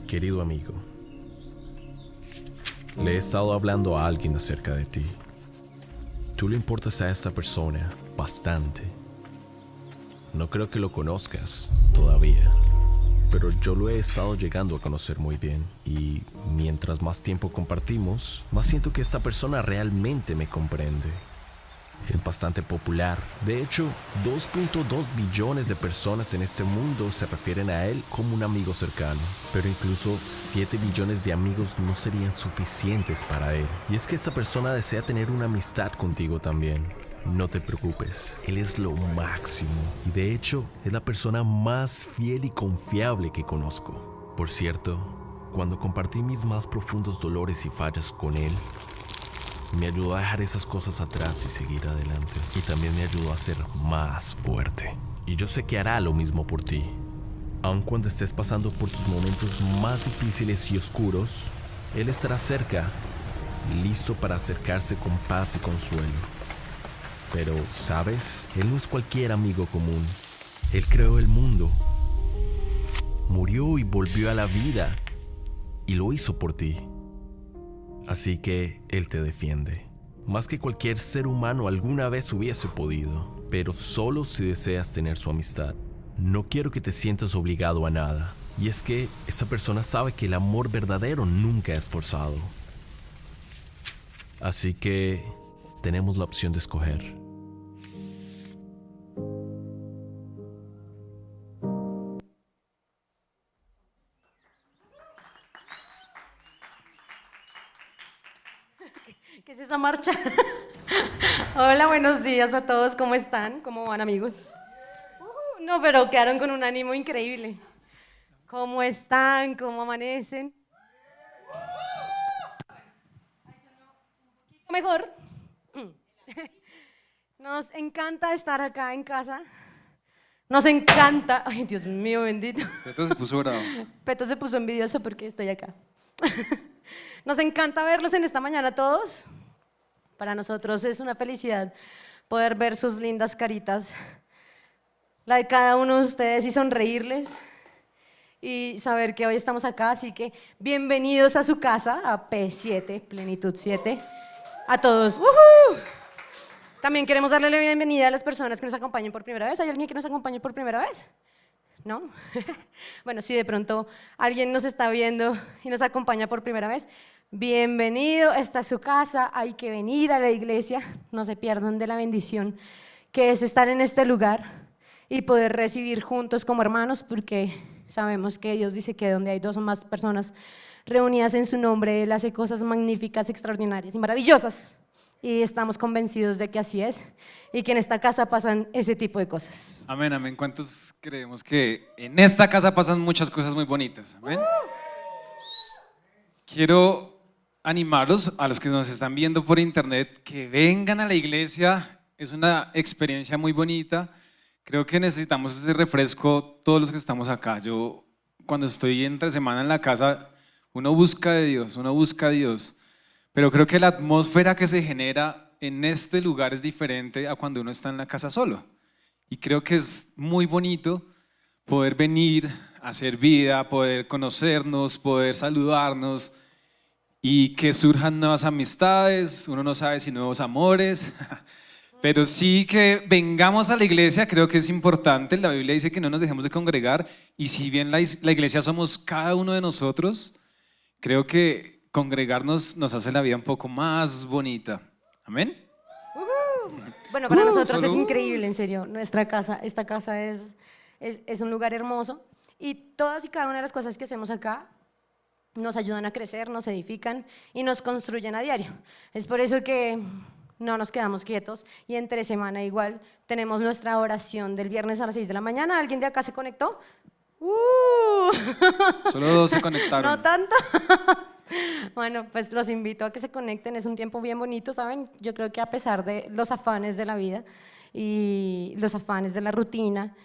Querido amigo, le he estado hablando a alguien acerca de ti. Tú le importas a esta persona bastante. No creo que lo conozcas todavía, pero yo lo he estado llegando a conocer muy bien. Y mientras más tiempo compartimos, más siento que esta persona realmente me comprende. Es bastante popular. De hecho, 2.2 billones de personas en este mundo se refieren a él como un amigo cercano. Pero incluso 7 billones de amigos no serían suficientes para él. Y es que esta persona desea tener una amistad contigo también. No te preocupes, él es lo máximo. Y de hecho, es la persona más fiel y confiable que conozco. Por cierto, cuando compartí mis más profundos dolores y fallas con él, me ayudó a dejar esas cosas atrás y seguir adelante. Y también me ayudó a ser más fuerte. Y yo sé que hará lo mismo por ti. Aun cuando estés pasando por tus momentos más difíciles y oscuros, él estará cerca, listo para acercarse con paz y consuelo. Pero, ¿sabes? Él no es cualquier amigo común. Él creó el mundo. Murió y volvió a la vida. Y lo hizo por ti. Así que Él te defiende, más que cualquier ser humano alguna vez hubiese podido, pero solo si deseas tener su amistad. No quiero que te sientas obligado a nada, y es que esa persona sabe que el amor verdadero nunca es forzado. Así que tenemos la opción de escoger. ¿Qué es esa marcha? Hola, buenos días a todos, ¿cómo están? ¿Cómo van, amigos? No, pero quedaron con un ánimo increíble. ¿Cómo están? ¿Cómo amanecen? Mejor. Nos encanta estar acá en casa. Nos encanta. Ay, Dios mío, bendito. Peto se puso bravo. Peto se puso envidioso porque estoy acá. Nos encanta verlos en esta mañana a todos. Para nosotros es una felicidad poder ver sus lindas caritas, la de cada uno de ustedes, y sonreírles y saber que hoy estamos acá. Así que bienvenidos a su casa, a P7, Plenitud 7, a todos. ¡Woohoo! También queremos darle la bienvenida a las personas que nos acompañen por primera vez. ¿Hay alguien que nos acompañe por primera vez? ¿No? Bueno, si de pronto alguien nos está viendo y nos acompaña por primera vez, bienvenido, esta es su casa, hay que venir a la iglesia, no se pierdan de la bendición que es estar en este lugar y poder recibir juntos como hermanos, porque sabemos que Dios dice que donde hay dos o más personas reunidas en su nombre, Él hace cosas magníficas, extraordinarias y maravillosas, y estamos convencidos de que así es y que en esta casa pasan ese tipo de cosas. Amén, amén. ¿Cuántos creemos que en esta casa pasan muchas cosas muy bonitas? Amén. Quiero animarlos a los que nos están viendo por internet que vengan a la iglesia. Es una experiencia muy bonita. Creo que necesitamos ese refresco todos los que estamos acá. Yo cuando estoy entre semana en la casa, uno busca de Dios, uno busca a Dios. Pero creo que la atmósfera que se genera en este lugar es diferente a cuando uno está en la casa solo. Y creo que es muy bonito poder venir a hacer vida, poder conocernos, poder saludarnos y que surjan nuevas amistades. Uno no sabe si nuevos amores, pero sí que vengamos a la iglesia. Creo que es importante. La Biblia dice que no nos dejemos de congregar, y si bien la iglesia somos cada uno de nosotros, creo que congregarnos nos hace la vida un poco más bonita. Amén. Bueno, para nosotros solo es increíble, en serio, nuestra casa, esta casa es un lugar hermoso, y todas y cada una de las cosas que hacemos acá nos ayudan a crecer, nos edifican y nos construyen a diario. Es por eso que no nos quedamos quietos, y entre semana igual tenemos nuestra oración del viernes a las 6 de la mañana. ¿Alguien de acá se conectó? Solo 2 se conectaron. No tanto. Bueno, pues los invito a que se conecten, es un tiempo bien bonito, ¿saben? Yo creo que a pesar de los afanes de la vida y los afanes de la rutina,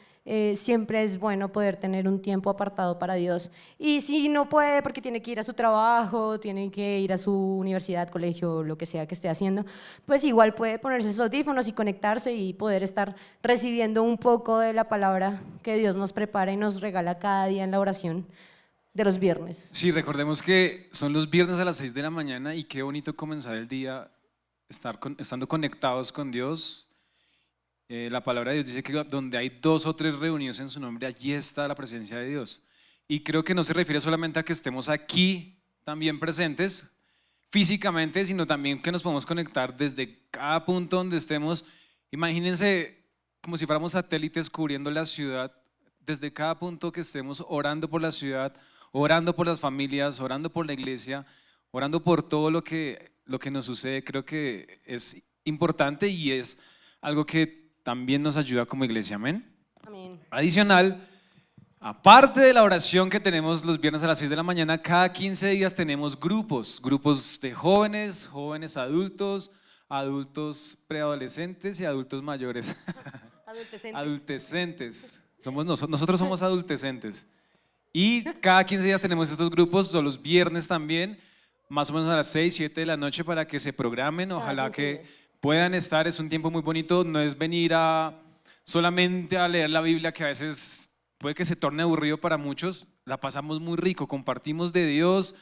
siempre es bueno poder tener un tiempo apartado para Dios. Y si no puede porque tiene que ir a su trabajo, tiene que ir a su universidad, colegio, lo que sea que esté haciendo, pues igual puede ponerse sus audífonos y conectarse y poder estar recibiendo un poco de la palabra que Dios nos prepara y nos regala cada día en la oración de los viernes. Sí, recordemos que son los viernes a las 6 de la mañana y qué bonito comenzar el día estando conectados con Dios. La palabra de Dios dice que donde hay 2 o 3 reunidos en su nombre, allí está la presencia de Dios. Y creo que no se refiere solamente a que estemos aquí también presentes físicamente, sino también que nos podemos conectar desde cada punto donde estemos. Imagínense como si fuéramos satélites cubriendo la ciudad, desde cada punto que estemos orando por la ciudad, orando por las familias, orando por la iglesia, orando por todo lo que nos sucede. Creo que es importante y es algo que también nos ayuda como iglesia, amén. Amén. Adicional, aparte de la oración que tenemos los viernes a las 6 de la mañana, cada 15 días tenemos grupos de jóvenes, jóvenes adultos, adultos preadolescentes y adultos mayores. Adultecentes. Adultecentes. Nosotros somos adultecentes. Y cada 15 días tenemos estos grupos, son los viernes también, más o menos a las 6, 7 de la noche para que se programen. Ojalá que puedan estar. Es un tiempo muy bonito, no es venir solamente a leer la Biblia, que a veces puede que se torne aburrido para muchos. La pasamos muy rico, compartimos de Dios,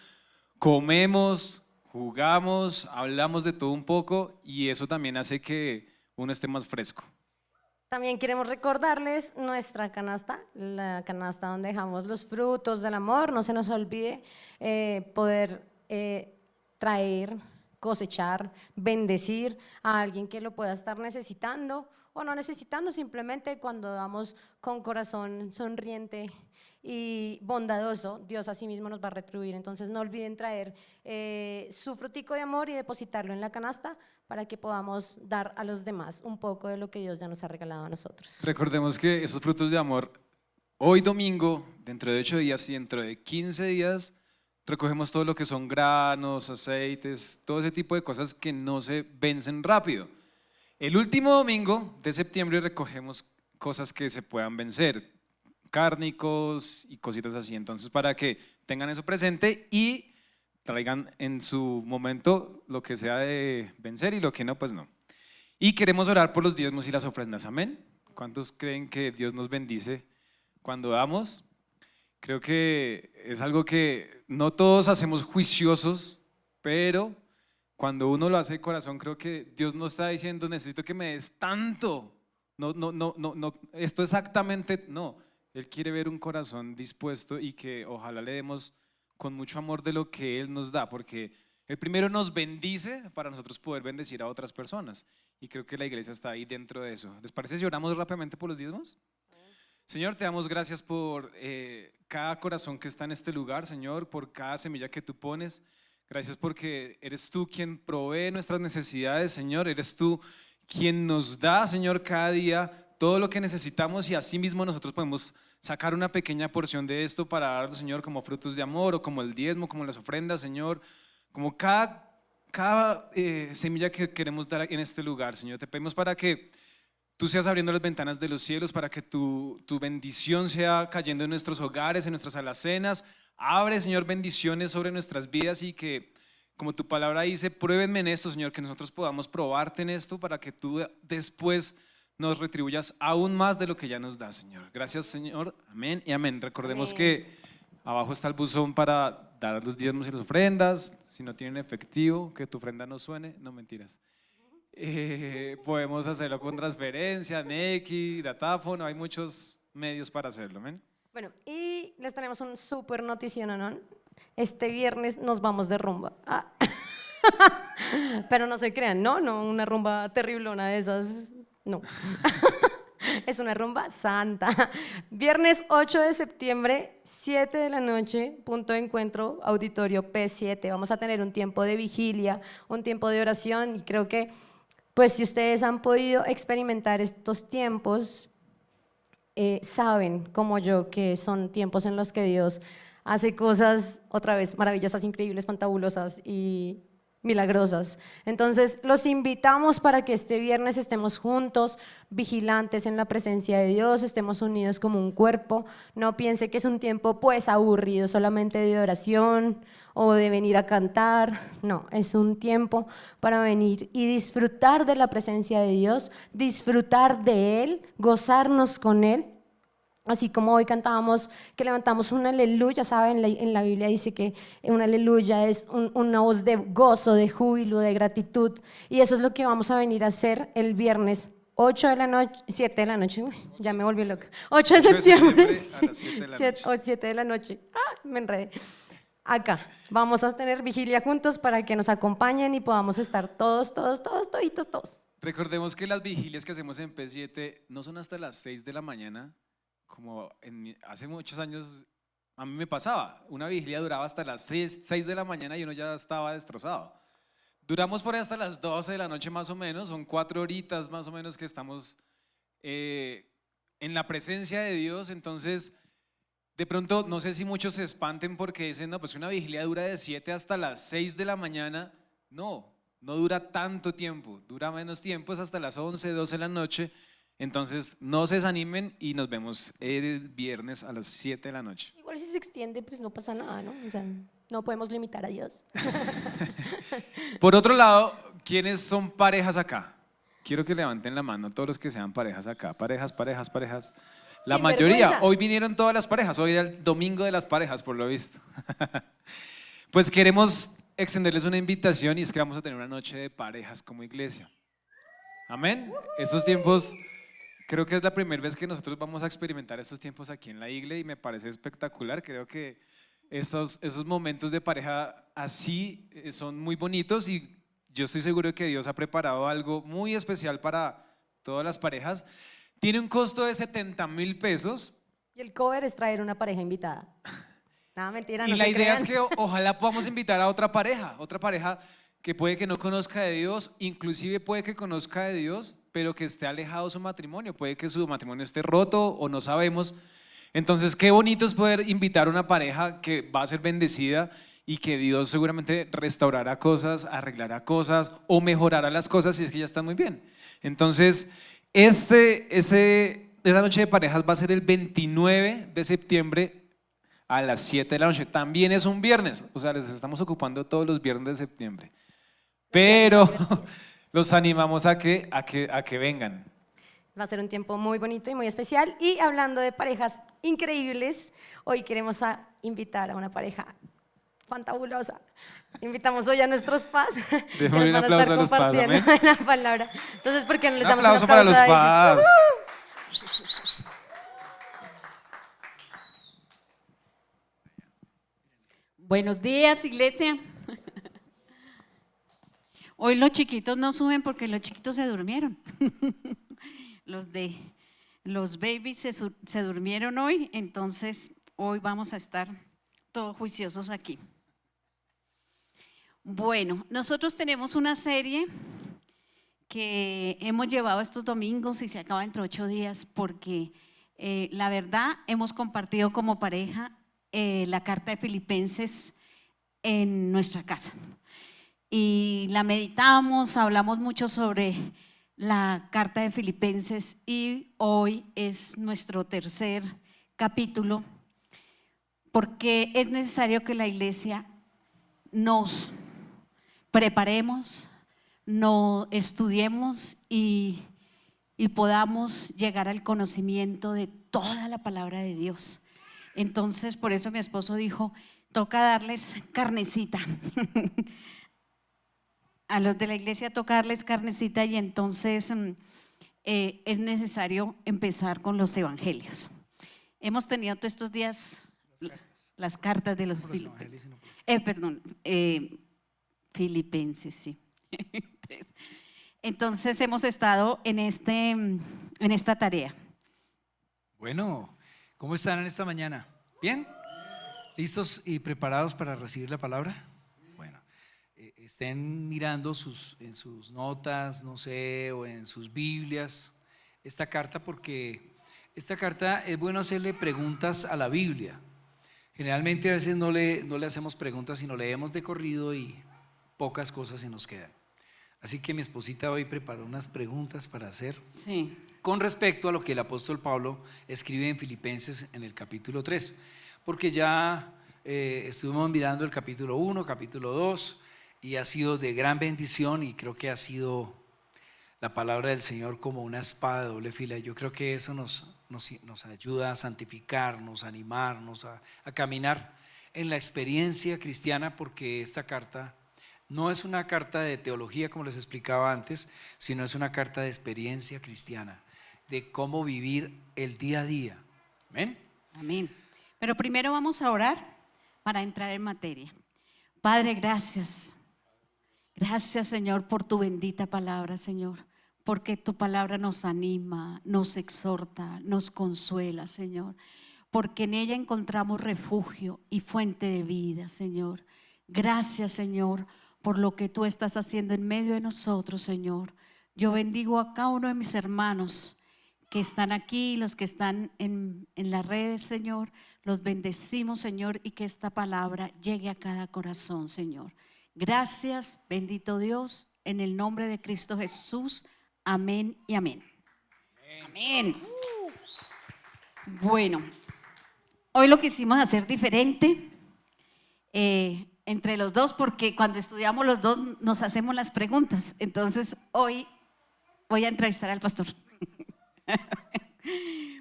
comemos, jugamos, hablamos de todo un poco y eso también hace que uno esté más fresco. También queremos recordarles nuestra canasta, la canasta donde dejamos los frutos del amor. No se nos olvide poder traer, cosechar, bendecir a alguien que lo pueda estar necesitando o no necesitando. Simplemente cuando damos con corazón sonriente y bondadoso, Dios a sí mismo nos va a retribuir. Entonces no olviden traer su frutico de amor y depositarlo en la canasta para que podamos dar a los demás un poco de lo que Dios ya nos ha regalado a nosotros. Recordemos que esos frutos de amor, hoy domingo, dentro de 8 días y dentro de 15 días, recogemos todo lo que son granos, aceites, todo ese tipo de cosas que no se vencen rápido. El último domingo de septiembre recogemos cosas que se puedan vencer, cárnicos y cositas así. Entonces, para que tengan eso presente y traigan en su momento lo que sea de vencer y lo que no, pues no. Y queremos orar por los diezmos y las ofrendas, amén. ¿Cuántos creen que Dios nos bendice cuando damos? Creo que es algo que no todos hacemos juiciosos, pero cuando uno lo hace de corazón, creo que Dios no está diciendo necesito que me des tanto. No, esto exactamente no. Él quiere ver un corazón dispuesto y que ojalá le demos con mucho amor de lo que Él nos da, porque Él primero nos bendice para nosotros poder bendecir a otras personas. Y creo que la iglesia está ahí dentro de eso. ¿Les parece si oramos rápidamente por los diezmos? Señor, te damos gracias por cada corazón que está en este lugar, Señor, por cada semilla que tú pones. Gracias porque eres tú quien provee nuestras necesidades, Señor. Eres tú quien nos da, Señor, cada día todo lo que necesitamos y así mismo nosotros podemos sacar una pequeña porción de esto para darlo, Señor, como frutos de amor o como el diezmo, como las ofrendas, Señor, como cada semilla que queremos dar en este lugar, Señor. Te pedimos para que tú seas abriendo las ventanas de los cielos, para que tu bendición sea cayendo en nuestros hogares, en nuestras alacenas. Abre, Señor, bendiciones sobre nuestras vidas y que, como tu palabra dice, pruébenme en esto, Señor, que nosotros podamos probarte en esto para que tú después nos retribuyas aún más de lo que ya nos das, Señor. Gracias, Señor. Amén y amén. Recordemos que abajo está el buzón para dar los diezmos y las ofrendas. Si no tienen efectivo, que tu ofrenda no suene. No, mentiras. Podemos hacerlo con transferencia, Nequi, datáfono. Hay muchos medios para hacerlo. Amén. Bueno, y les tenemos un súper notición, ¿no? Este viernes nos vamos de rumba. Pero no se crean, no, una rumba terrible, una de esas. No, es una rumba santa. Viernes 8 de septiembre, 7 de la noche, punto de encuentro, auditorio P7. Vamos a tener un tiempo de vigilia, un tiempo de oración y creo que, pues si ustedes han podido experimentar estos tiempos, saben como yo que son tiempos en los que Dios hace cosas otra vez maravillosas, increíbles, fantabulosas y milagrosas. Entonces los invitamos para que este viernes estemos juntos, vigilantes en la presencia de Dios, estemos unidos como un cuerpo. No piense que es un tiempo pues aburrido solamente de oración o de venir a cantar. No, es un tiempo para venir y disfrutar de la presencia de Dios, disfrutar de Él, gozarnos con Él Así como hoy cantábamos que levantamos un aleluya, ¿saben? En la Biblia dice que un aleluya es una voz de gozo, de júbilo, de gratitud. Y eso es lo que vamos a venir a hacer el viernes 8 de la noche, 7 de la noche, uy, ya me volví loca. 8 de 8 de septiembre, septiembre a las 7 de la noche. 7 de la noche. Me enredé. Acá vamos a tener vigilia juntos para que nos acompañen y podamos estar todos. Recordemos que las vigilias que hacemos en P7 no son hasta las 6 de la mañana, como hace muchos años a mí me pasaba. Una vigilia duraba hasta las 6 de la mañana y uno ya estaba destrozado. Duramos por ahí hasta las 12 de la noche más o menos, son 4 horitas más o menos que estamos en la presencia de Dios. Entonces, de pronto, no sé si muchos se espanten porque dicen, no, pues una vigilia dura de 7 hasta las 6 de la mañana. No dura tanto tiempo, dura menos tiempo, es hasta las 11, 12 de la noche. Entonces, no se desanimen y nos vemos el viernes a las 7 de la noche. Igual si se extiende, pues no pasa nada, ¿no? O sea, no podemos limitar a Dios. Por otro lado, ¿quiénes son parejas acá? Quiero que levanten la mano todos los que sean parejas acá. Parejas. La Sin mayoría. vergüenza. Hoy vinieron todas las parejas. Hoy era el domingo de las parejas, por lo visto. Pues queremos extenderles una invitación y es que vamos a tener una noche de parejas como iglesia. Amén. Esos tiempos, creo que es la primera vez que nosotros vamos a experimentar esos tiempos aquí en la iglesia y me parece espectacular. Creo que esos momentos de pareja así son muy bonitos y yo estoy seguro de que Dios ha preparado algo muy especial para todas las parejas. Tiene un costo de 70,000 pesos. Y el cover es traer una pareja invitada. Nada, mentira, Y no la se idea crean. es que ojalá podamos invitar a otra pareja que puede que no conozca de Dios, inclusive puede que conozca de Dios, pero que esté alejado de su matrimonio, puede que su matrimonio esté roto o no sabemos. Entonces, qué bonito es poder invitar a una pareja que va a ser bendecida y que Dios seguramente restaurará cosas, arreglará cosas o mejorará las cosas si es que ya están muy bien. Entonces, esa noche de parejas va a ser el 29 de septiembre a las 7 de la noche. También es un viernes, o sea, les estamos ocupando todos los viernes de septiembre. Pero los animamos a que vengan. Va a ser un tiempo muy bonito y muy especial. Y hablando de parejas increíbles, hoy queremos invitar a una pareja fantabulosa. Invitamos hoy a nuestros paz, que nos Démosle un van a aplauso estar a los paz, compartiendo amén. la palabra. Entonces, ¿por qué no les Un damos aplauso para los a ellos? paz. Buenos días, iglesia. Hoy los chiquitos no suben porque los chiquitos se durmieron. Los babies se durmieron hoy, entonces hoy vamos a estar todos juiciosos aquí. Bueno, nosotros tenemos una serie que hemos llevado estos domingos y se acaba dentro de 8 días porque la verdad hemos compartido como pareja la carta de Filipenses en nuestra casa y la meditamos, hablamos mucho sobre la carta de Filipenses y hoy es nuestro tercer capítulo porque es necesario que la iglesia nos preparemos, nos estudiemos y podamos llegar al conocimiento de toda la palabra de Dios. Entonces, por eso mi esposo dijo, toca darles carnecita. A los de la iglesia toca darles carnecita y entonces es necesario empezar con los evangelios. Hemos tenido todos estos días las cartas de los Filipenses, sí. Entonces hemos estado en esta tarea. Bueno, ¿cómo están en esta mañana? ¿Bien? ¿Listos y preparados para recibir la palabra? Bueno, estén mirando en sus notas, no sé, o en sus Biblias, esta carta, porque esta carta es bueno hacerle preguntas a la Biblia. Generalmente a veces no le hacemos preguntas, sino leemos de corrido y pocas cosas se nos quedan. Así que mi esposita hoy preparó unas preguntas para hacer. Sí. Con respecto a lo que el apóstol Pablo escribe en Filipenses en el capítulo 3, porque ya estuvimos mirando el capítulo 1, capítulo 2 y ha sido de gran bendición y creo que ha sido la palabra del Señor como una espada de doble fila. Yo creo que eso nos nos ayuda a santificarnos, a animarnos, a caminar en la experiencia cristiana, porque esta carta no es una carta de teología como les explicaba antes, sino es una carta de experiencia cristiana, de cómo vivir el día a día. Amén. Amén. Pero primero vamos a orar para entrar en materia. Padre, gracias. Gracias, Señor, por tu bendita palabra, Señor, porque tu palabra nos anima, nos exhorta, nos consuela, Señor, porque en ella encontramos refugio y fuente de vida, Señor. Gracias, Señor, por lo que tú estás haciendo en medio de nosotros, Señor. Yo bendigo a cada uno de mis hermanos que están aquí, los que están en las redes, Señor. Los bendecimos, Señor, y que esta palabra llegue a cada corazón, Señor. Gracias, bendito Dios, en el nombre de Cristo Jesús. Amén y amén. Amén. Bueno, hoy lo quisimos hacer diferente entre los dos, porque cuando estudiamos los dos nos hacemos las preguntas. Entonces hoy voy a entrevistar al pastor.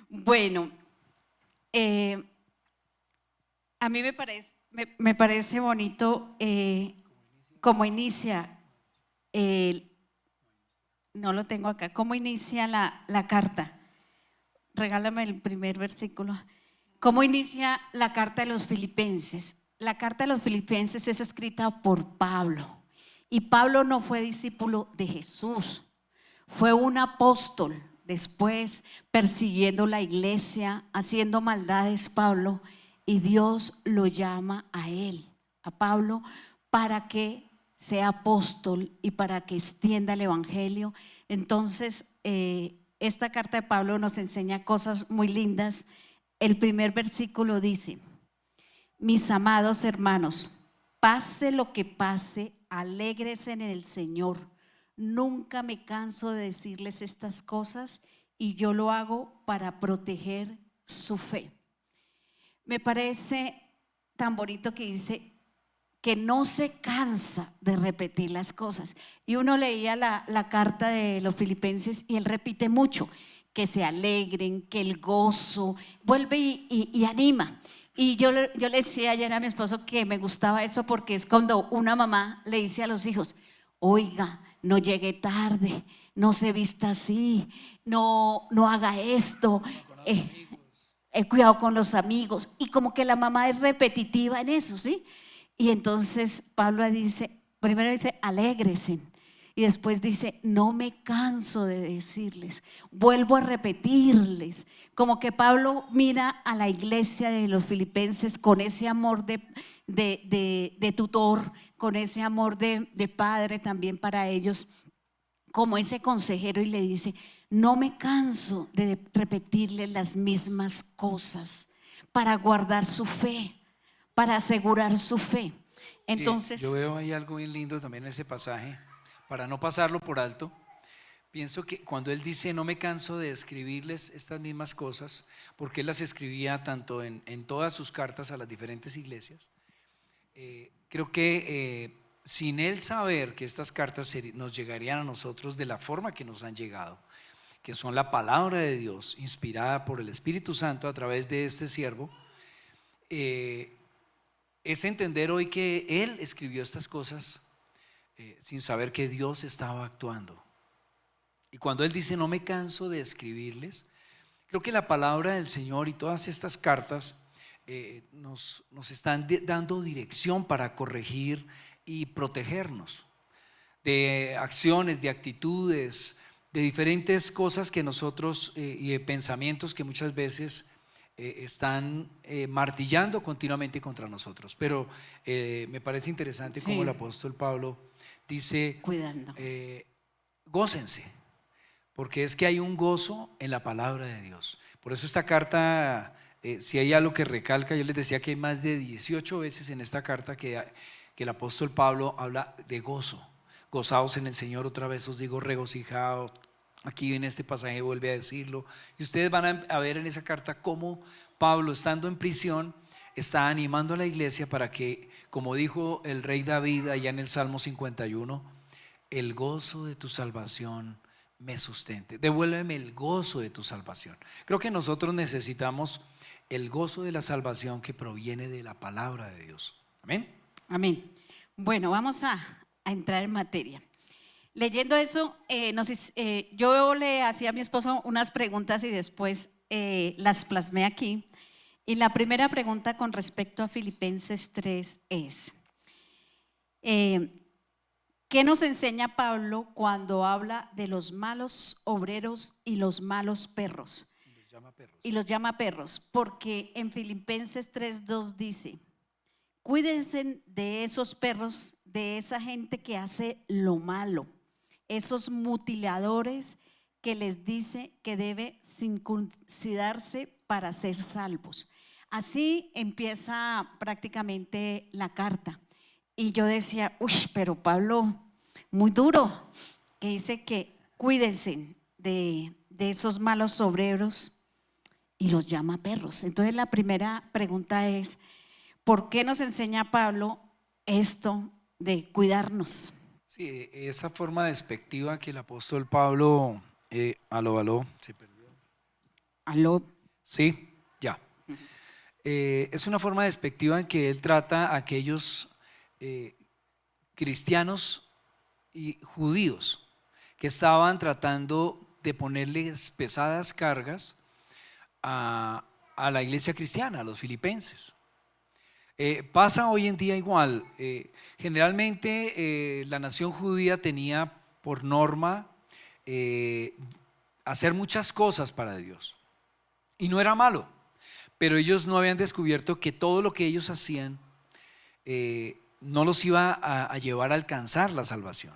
Bueno, a mí me parece bonito cómo inicia, no lo tengo acá, cómo inicia la carta. Regálame el primer versículo. ¿Cómo inicia la carta de los Filipenses? La carta de los Filipenses es escrita por Pablo. Y Pablo no fue discípulo de Jesús, fue un apóstol. Después persiguiendo la iglesia, haciendo maldades Pablo, y Dios lo llama a él, a Pablo, para que sea apóstol y para que extienda el evangelio. Entonces esta carta de Pablo nos enseña cosas muy lindas. El primer versículo dice: mis amados hermanos, pase lo que pase, alégrense en el Señor. Nunca me canso de decirles estas cosas y yo lo hago para proteger su fe. Me parece tan bonito que dice que no se cansa de repetir las cosas. Y uno leía la carta de los Filipenses y él repite mucho, que se alegren, que el gozo, vuelve y anima. Y yo le decía ayer a mi esposo que me gustaba eso, porque es cuando una mamá le dice a los hijos: oiga, no llegue tarde, no se vista así, no haga esto, cuidado con los amigos. Y como que la mamá es repetitiva en eso, ¿sí? Y entonces Pablo dice, primero dice alégresen, y después dice no me canso de decirles, vuelvo a repetirles. Como que Pablo mira a la iglesia de los Filipenses con ese amor de tutor, con ese amor de padre también para ellos, como ese consejero, y le dice: no me canso de repetirles las mismas cosas para guardar su fe, para asegurar su fe. Entonces, yo veo ahí algo bien lindo también en ese pasaje, para no pasarlo por alto. Pienso que cuando él dice no me canso de escribirles estas mismas cosas, porque él las escribía tanto en todas sus cartas a las diferentes iglesias, creo que sin él saber que estas cartas nos llegarían a nosotros de la forma que nos han llegado, que son la palabra de Dios inspirada por el Espíritu Santo a través de este siervo, es entender hoy que él escribió estas cosas sin saber que Dios estaba actuando. Y cuando él dice no me canso de escribirles, creo que la palabra del Señor y todas estas cartas nos están dando dirección para corregir y protegernos de acciones, de actitudes, de diferentes cosas que nosotros y de pensamientos que muchas veces están martillando continuamente contra nosotros. Pero me parece interesante como el apóstol Pablo dice: cuidando, gócense, porque es que hay un gozo en la palabra de Dios. Por eso esta carta, si hay algo que recalca, yo les decía que hay más de 18 veces en esta carta que el apóstol Pablo habla de gozo. Gozaos en el Señor, otra vez os digo regocijaos. Aquí en este pasaje vuelve a decirlo. Y ustedes van a ver en esa carta cómo Pablo, estando en prisión, está animando a la iglesia para que, como dijo el rey David allá en el Salmo 51, el gozo de tu salvación me sustente. Devuélveme el gozo de tu salvación. Creo que nosotros necesitamos el gozo de la salvación que proviene de la palabra de Dios. Amén. Amén. Bueno, vamos a entrar en materia. Leyendo eso, yo le hacía a mi esposo unas preguntas y después las plasmé aquí. Y la primera pregunta con respecto a Filipenses 3 es, ¿qué nos enseña Pablo cuando habla de los malos obreros y los malos perros? Y los llama perros, porque en Filipenses 3:2 dice, cuídense de esos perros, de esa gente que hace lo malo, esos mutiladores que les dice que debe circuncidarse para ser salvos. Así empieza prácticamente la carta. Y yo decía, uy, pero Pablo, muy duro, que dice que cuídense de esos malos obreros y los llama perros. Entonces la primera pregunta es, ¿por qué nos enseña Pablo esto de cuidarnos? Sí, esa forma despectiva que el apóstol Pablo, aló, se perdió. Aló. Sí, ya. Es una forma despectiva en que él trata a aquellos cristianos y judíos que estaban tratando de ponerles pesadas cargas a la iglesia cristiana, a los filipenses. Pasa hoy en día igual. Generalmente la nación judía tenía por norma hacer muchas cosas para Dios y no era malo, pero ellos no habían descubierto que todo lo que ellos hacían no los iba a llevar a alcanzar la salvación,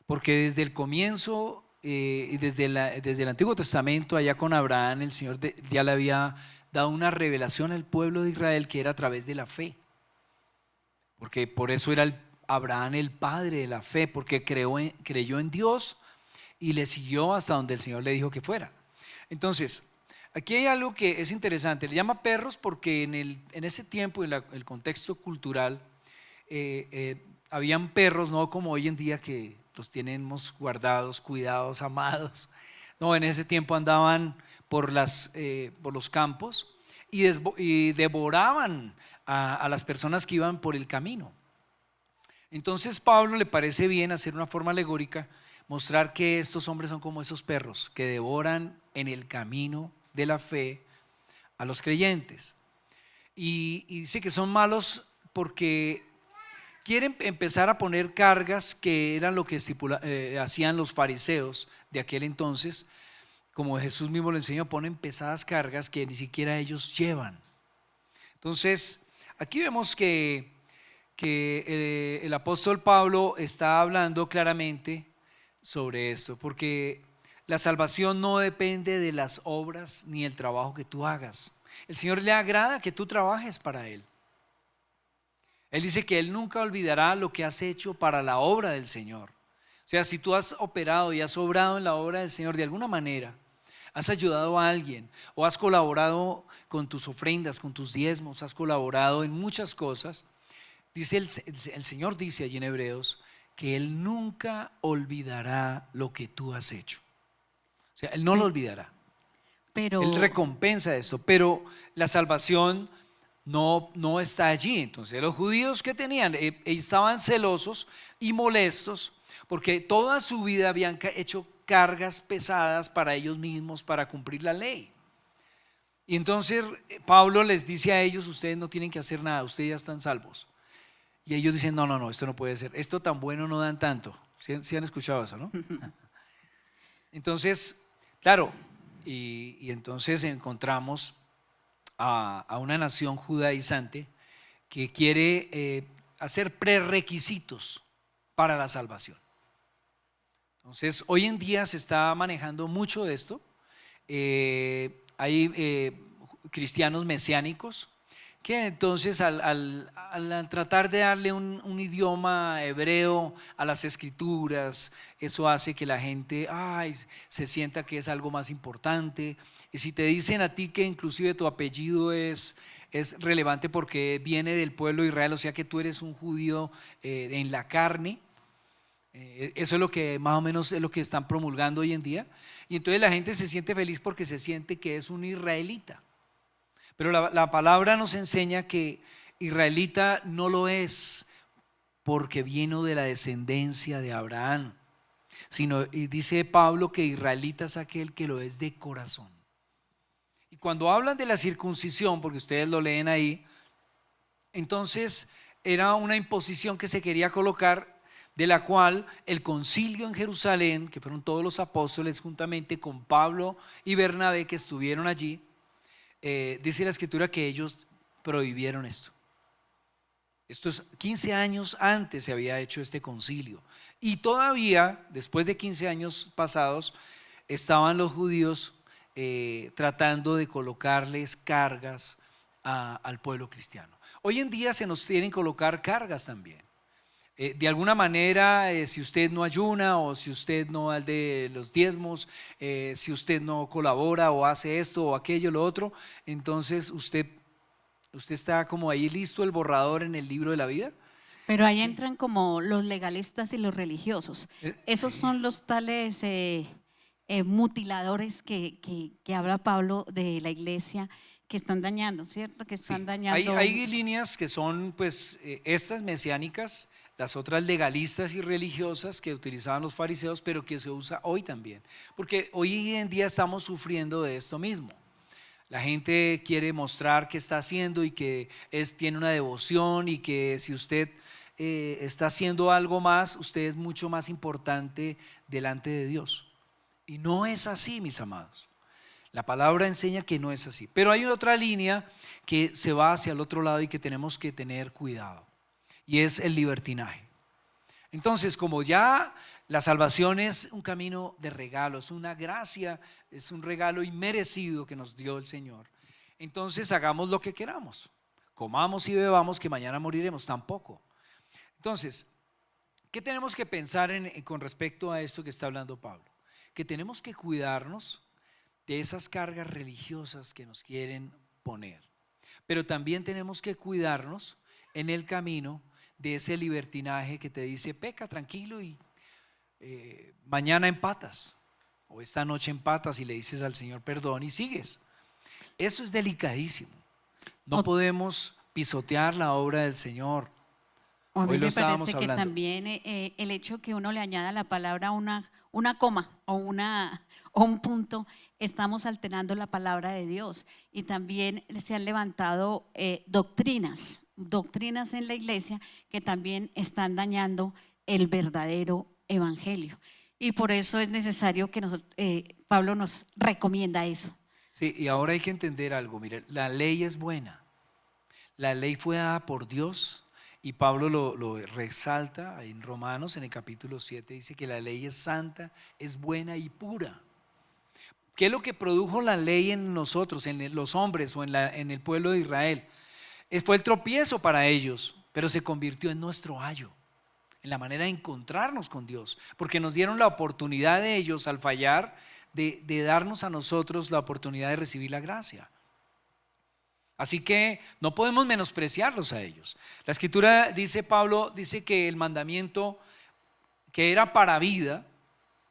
porque desde el comienzo y desde el Antiguo Testamento, allá con Abraham, el Señor ya le había dado una revelación al pueblo de Israel que era a través de la fe, porque por eso era Abraham el padre de la fe, porque creyó en Dios y le siguió hasta donde el Señor le dijo que fuera. Entonces, aquí hay algo que es interesante, le llama perros porque en ese tiempo, en el contexto cultural, habían perros, no como hoy en día que los tenemos guardados, cuidados, amados. No, en ese tiempo andaban por los campos y devoraban a las personas que iban por el camino. Entonces Pablo le parece bien hacer una forma alegórica, mostrar que estos hombres son como esos perros que devoran en el camino de la fe a los creyentes. Y dice que son malos porque quieren empezar a poner cargas que eran lo que hacían los fariseos de aquel entonces. Como Jesús mismo lo enseñó, ponen pesadas cargas que ni siquiera ellos llevan. Entonces, aquí vemos que el apóstol Pablo está hablando claramente sobre esto, porque la salvación no depende de las obras ni el trabajo que tú hagas. El Señor le agrada que tú trabajes para Él. Él dice que Él nunca olvidará lo que has hecho para la obra del Señor. O sea, si tú has operado y has obrado en la obra del Señor de alguna manera, has ayudado a alguien o has colaborado con tus ofrendas, con tus diezmos, has colaborado en muchas cosas, dice el Señor dice allí en Hebreos que Él nunca olvidará lo que tú has hecho. O sea, Él no lo olvidará. Pero Él recompensa esto, pero la salvación no está allí. Entonces los judíos que tenían, estaban celosos y molestos porque toda su vida habían hecho cargas pesadas para ellos mismos para cumplir la ley. Y entonces Pablo les dice a ellos, ustedes no tienen que hacer nada, ustedes ya están salvos. Y ellos dicen, no, esto no puede ser, esto tan bueno no dan tanto. ¿Sí han escuchado eso, no? Entonces, claro, y entonces encontramos a una nación judaizante que quiere hacer prerequisitos para la salvación. Entonces, hoy en día se está manejando mucho de esto. Hay cristianos mesiánicos que entonces al tratar de darle un idioma hebreo a las escrituras, eso hace que la gente se sienta que es algo más importante. Y si te dicen a ti que inclusive tu apellido es relevante porque viene del pueblo de Israel, o sea que tú eres un judío en la carne, Eso es lo que más o menos es lo que están promulgando hoy en día. Y entonces la gente se siente feliz porque se siente que es un israelita. Pero la palabra nos enseña que israelita no lo es porque vino de la descendencia de Abraham, sino, y dice Pablo, que israelita es aquel que lo es de corazón. Y cuando hablan de la circuncisión, porque ustedes lo leen ahí, entonces era una imposición que se quería colocar, de la cual el concilio en Jerusalén, que fueron todos los apóstoles juntamente con Pablo y Bernabé que estuvieron allí, dice la escritura que ellos prohibieron esto. Esto es 15 años antes se había hecho este concilio. Y todavía, después de 15 años pasados, estaban los judíos tratando de colocarles cargas al pueblo cristiano. Hoy en día se nos quieren colocar cargas también. De alguna manera, si usted no ayuna o si usted no da de los diezmos, si usted no colabora o hace esto o aquello, lo otro, entonces usted está como ahí listo el borrador en el libro de la vida. Pero ahí entran como los legalistas y los religiosos. Esos Sí. son los tales mutiladores que habla Pablo de la iglesia, que están dañando, ¿cierto? Que están Sí. dañando. Hay líneas que son pues estas mesiánicas, las otras legalistas y religiosas que utilizaban los fariseos, pero que se usa hoy también, porque hoy en día estamos sufriendo de esto mismo. La gente quiere mostrar qué está haciendo y que tiene una devoción, y que si usted está haciendo algo más, usted es mucho más importante delante de Dios. Y no es así, mis amados. La palabra enseña que no es así. Pero hay otra línea que se va hacia el otro lado y que tenemos que tener cuidado, y es el libertinaje. Entonces, como ya la salvación es un camino de regalo, es una gracia, es un regalo inmerecido que nos dio el Señor, entonces hagamos lo que queramos, comamos y bebamos que mañana moriremos, tampoco. Entonces, ¿qué tenemos que pensar con respecto a esto que está hablando Pablo? Que tenemos que cuidarnos de esas cargas religiosas que nos quieren poner, pero también tenemos que cuidarnos en el camino de ese libertinaje que te dice peca tranquilo y mañana empatas, o esta noche empatas y le dices al Señor perdón y sigues. Eso es delicadísimo. No podemos pisotear la obra del Señor. A mí Hoy lo me estábamos parece que hablando. también el hecho que uno le añada a la palabra una coma o un punto, estamos alterando la palabra de Dios. Y también se han levantado doctrinas en la iglesia que también están dañando el verdadero evangelio. Y por eso es necesario que Pablo nos recomienda eso. Sí, y ahora hay que entender algo. Mire, la ley es buena. La ley fue dada por Dios. Y Pablo lo resalta en Romanos, en el capítulo 7, dice que la ley es santa, es buena y pura. ¿Qué es lo que produjo la ley en nosotros, en los hombres o en el pueblo de Israel? Fue el tropiezo para ellos, pero se convirtió en nuestro ayo, en la manera de encontrarnos con Dios, porque nos dieron la oportunidad de ellos al fallar, de darnos a nosotros la oportunidad de recibir la gracia. Así que no podemos menospreciarlos a ellos. La escritura dice, Pablo dice que el mandamiento que era para vida,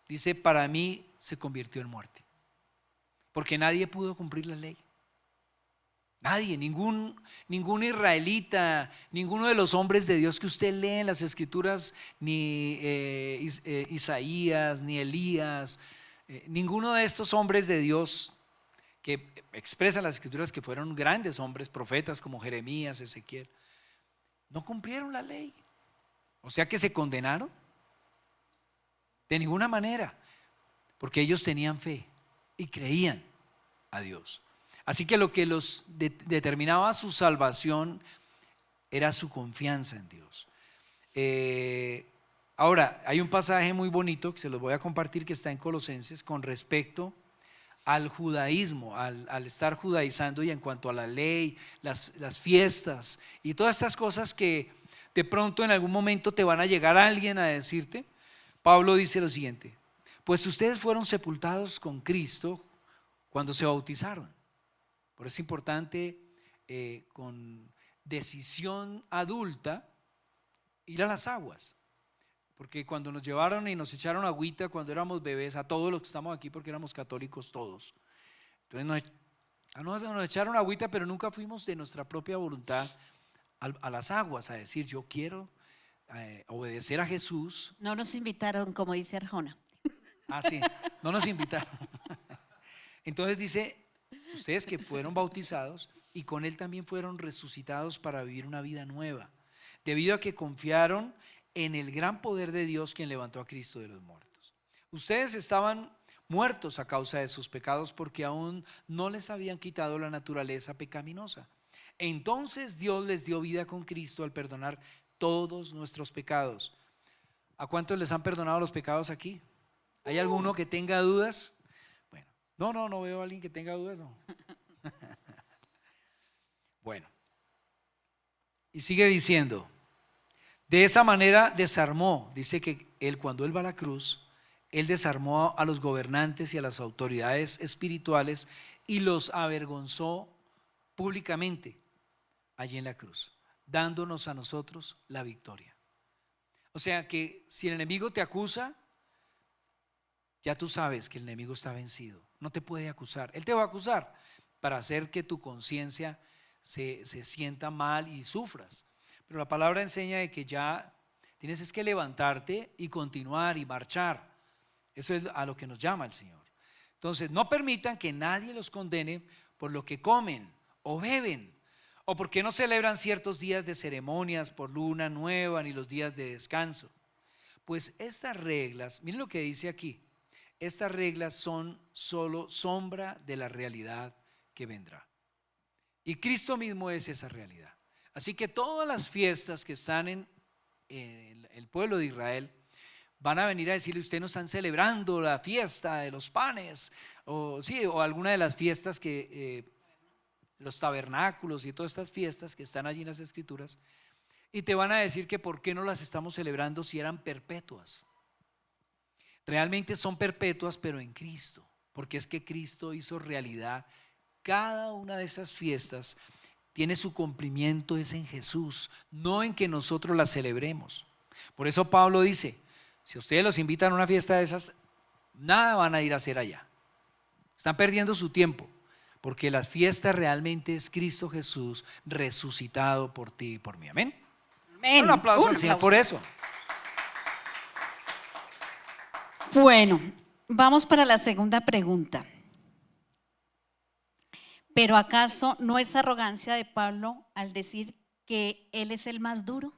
dice, para mí se convirtió en muerte. Porque nadie pudo cumplir la ley. Nadie, ningún israelita, ninguno de los hombres de Dios que usted lee en las escrituras, ni Isaías, ni Elías, ninguno de estos hombres de Dios que expresan las escrituras que fueron grandes hombres, profetas como Jeremías, Ezequiel, no cumplieron la ley. O sea que se condenaron de ninguna manera, porque ellos tenían fe y creían a Dios. Así que lo que los determinaba su salvación era su confianza en Dios. Ahora, hay un pasaje muy bonito que se los voy a compartir, que está en Colosenses, con respecto al judaísmo, al estar judaizando, y en cuanto a la ley, las fiestas y todas estas cosas que de pronto en algún momento te van a llegar a alguien a decirte. Pablo dice lo siguiente: pues ustedes fueron sepultados con Cristo cuando se bautizaron. Por eso es importante con decisión adulta ir a las aguas. porque cuando nos llevaron y nos echaron agüita cuando éramos bebés, a todos los que estamos aquí porque éramos católicos todos, entonces nos echaron agüita, pero nunca fuimos de nuestra propia voluntad a las aguas a decir yo quiero obedecer a Jesús. No nos invitaron, como dice Arjona. Ah, sí, no nos invitaron. Entonces dice, ustedes que fueron bautizados y con Él también fueron resucitados para vivir una vida nueva, debido a que confiaron en el gran poder de Dios quien levantó a Cristo de los muertos. Ustedes estaban muertos a causa de sus pecados porque aún no les habían quitado la naturaleza pecaminosa. Entonces Dios les dio vida con Cristo al perdonar todos nuestros pecados. ¿A cuántos les han perdonado los pecados aquí? ¿Hay alguno que tenga dudas? Bueno, no veo a alguien que tenga dudas, no. Bueno, y sigue diciendo, de esa manera desarmó, dice que cuando él va a la cruz, él desarmó a los gobernantes y a las autoridades espirituales y los avergonzó públicamente allí en la cruz, dándonos a nosotros la victoria. O sea que si el enemigo te acusa, ya tú sabes que el enemigo está vencido, no te puede acusar. Él te va a acusar para hacer que tu conciencia se sienta mal y sufras. Pero la palabra enseña de que ya tienes que levantarte y continuar y marchar. Eso es a lo que nos llama el Señor. Entonces, no permitan que nadie los condene por lo que comen o beben, o porque no celebran ciertos días de ceremonias por luna nueva ni los días de descanso. Pues estas reglas, miren lo que dice aquí, estas reglas son solo sombra de la realidad que vendrá. Y Cristo mismo es esa realidad. Así que todas las fiestas que están en el pueblo de Israel van a venir a decirle, ustedes no están celebrando la fiesta de los panes, o alguna de las fiestas que los tabernáculos y todas estas fiestas que están allí en las escrituras, y te van a decir que por qué no las estamos celebrando si eran perpetuas. Realmente son perpetuas, pero en Cristo, porque es que Cristo hizo realidad. Cada una de esas fiestas tiene su cumplimiento, es en Jesús, no en que nosotros las celebremos. Por eso Pablo dice, si ustedes los invitan a una fiesta de esas, nada van a ir a hacer allá. Están perdiendo su tiempo, porque la fiesta realmente es Cristo Jesús resucitado por ti y por mí. Amén. Amén. Un aplauso al Señor por eso. Bueno, vamos para la segunda pregunta. ¿Pero acaso no es arrogancia de Pablo al decir que él es el más duro?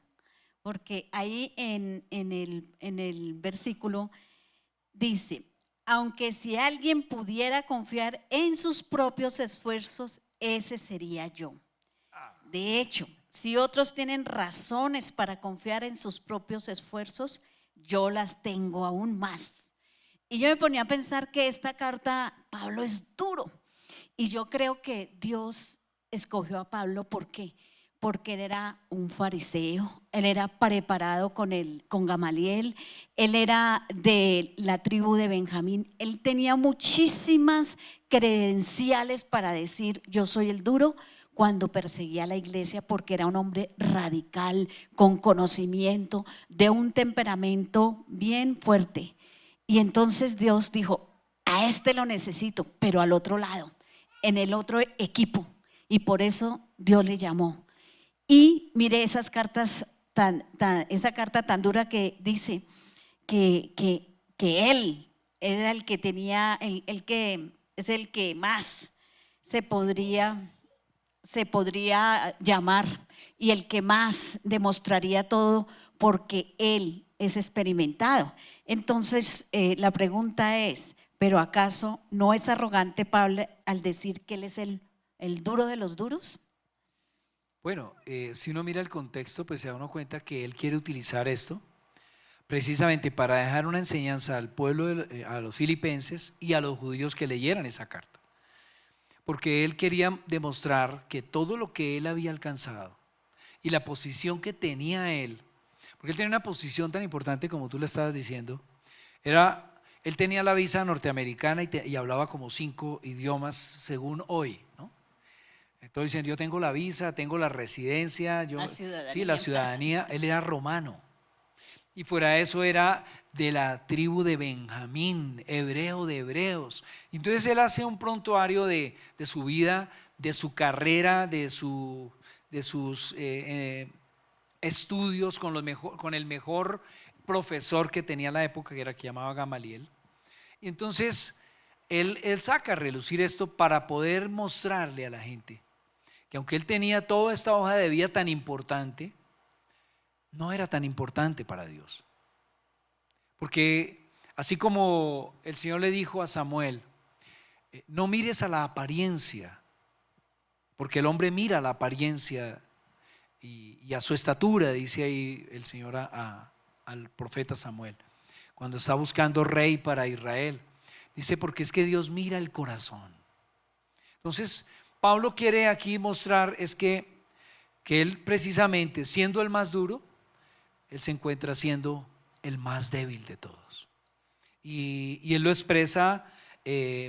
Porque ahí en el versículo dice, aunque si alguien pudiera confiar en sus propios esfuerzos, ese sería yo. De hecho, si otros tienen razones para confiar en sus propios esfuerzos, yo las tengo aún más. Y yo me ponía a pensar que esta carta, Pablo es duro. Y yo creo que Dios escogió a Pablo, ¿por qué? Porque él era un fariseo, él era preparado con Gamaliel, él era de la tribu de Benjamín, él tenía muchísimas credenciales para decir yo soy el duro cuando perseguía a la iglesia, porque era un hombre radical, con conocimiento, de un temperamento bien fuerte. Y entonces Dios dijo, a este lo necesito, pero al otro lado, en el otro equipo, y por eso Dios le llamó. Y mire esas cartas esa carta tan dura que dice que él era el que tenía, el que es el que más se podría llamar y el que más demostraría todo, porque él es experimentado. Entonces la pregunta es, ¿pero acaso no es arrogante Pablo al decir que él es el duro de los duros? Bueno, si uno mira el contexto, pues se da uno cuenta que él quiere utilizar esto precisamente para dejar una enseñanza al pueblo, a los filipenses y a los judíos que leyeran esa carta. Porque él quería demostrar que todo lo que él había alcanzado y la posición que tenía él, porque él tenía una posición tan importante como tú le estabas diciendo, él tenía la visa norteamericana y hablaba como 5 idiomas según hoy, ¿no? Entonces dicen, yo tengo la visa, tengo la residencia, la ciudadanía. Él era romano. Y fuera de eso era de la tribu de Benjamín, hebreo de hebreos. Entonces él hace un prontuario de su vida, de su carrera, de sus estudios con el mejor profesor que tenía la época, que llamaba Gamaliel. Y entonces él saca a relucir esto para poder mostrarle a la gente que aunque él tenía toda esta hoja de vida tan importante, no era tan importante para Dios. Porque así como el Señor le dijo a Samuel, no mires a la apariencia, porque el hombre mira la apariencia y a su estatura, dice ahí el Señor al profeta Samuel, cuando está buscando rey para Israel. Dice, porque es que Dios mira el corazón. Entonces, Pablo quiere aquí mostrar es que él precisamente, siendo el más duro, él se encuentra siendo el más débil de todos. Y él lo expresa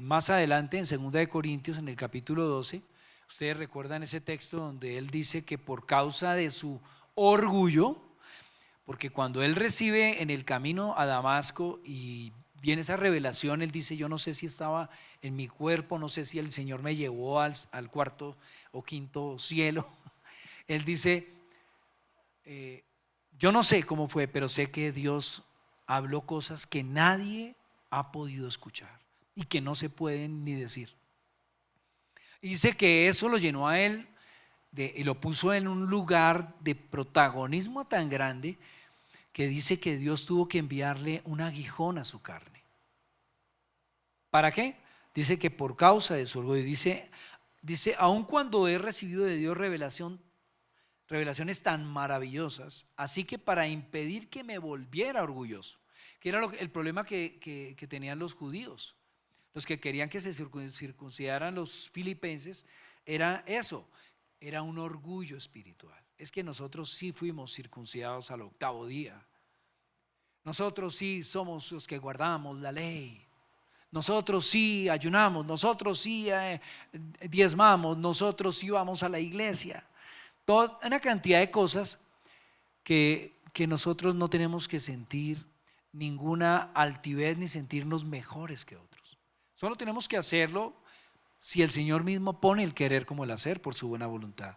más adelante en 2 Corintios, en el capítulo 12. Ustedes recuerdan ese texto donde él dice que por causa de su orgullo, porque cuando él recibe en el camino a Damasco y viene esa revelación, él dice, yo no sé si estaba en mi cuerpo, no sé si el Señor me llevó al cuarto o quinto cielo. Él dice, yo no sé cómo fue, pero sé que Dios habló cosas que nadie ha podido escuchar y que no se pueden ni decir. Y dice que eso lo llenó a él y lo puso en un lugar de protagonismo tan grande que dice que Dios tuvo que enviarle un aguijón a su carne. ¿Para qué? Dice que por causa de su orgullo. Dice, aun cuando he recibido de Dios revelaciones tan maravillosas, así que para impedir que me volviera orgulloso, que era el problema que tenían los judíos, los que querían que se circuncidaran los filipenses, era eso, era un orgullo espiritual. Es que nosotros sí fuimos circuncidados al 8º día, nosotros sí somos los que guardamos la ley, nosotros sí ayunamos, nosotros sí diezmamos, nosotros sí vamos a la iglesia. Toda una cantidad de cosas que nosotros no tenemos que sentir ninguna altivez ni sentirnos mejores que otros. Solo tenemos que hacerlo si el Señor mismo pone el querer como el hacer por su buena voluntad.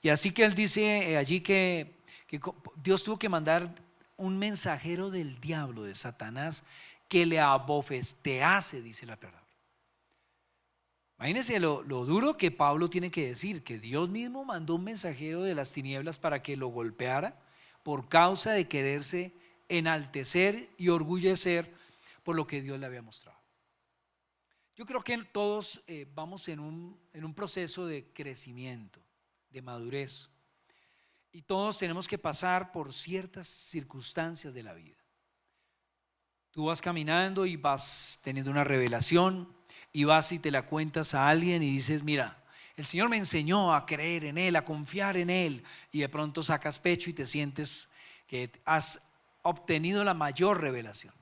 Y así que él dice allí que Dios tuvo que mandar un mensajero del diablo, de Satanás, que le abofetease, dice la palabra. Imagínense lo duro que Pablo tiene que decir, que Dios mismo mandó un mensajero de las tinieblas para que lo golpeara por causa de quererse enaltecer y orgullecer por lo que Dios le había mostrado. Yo creo que todos vamos en un proceso de crecimiento, de madurez, y todos tenemos que pasar por ciertas circunstancias de la vida. Tú vas caminando y vas teniendo una revelación y vas y te la cuentas a alguien y dices, mira, el Señor me enseñó a creer en Él, a confiar en Él, y de pronto sacas pecho y te sientes que has obtenido la mayor revelación.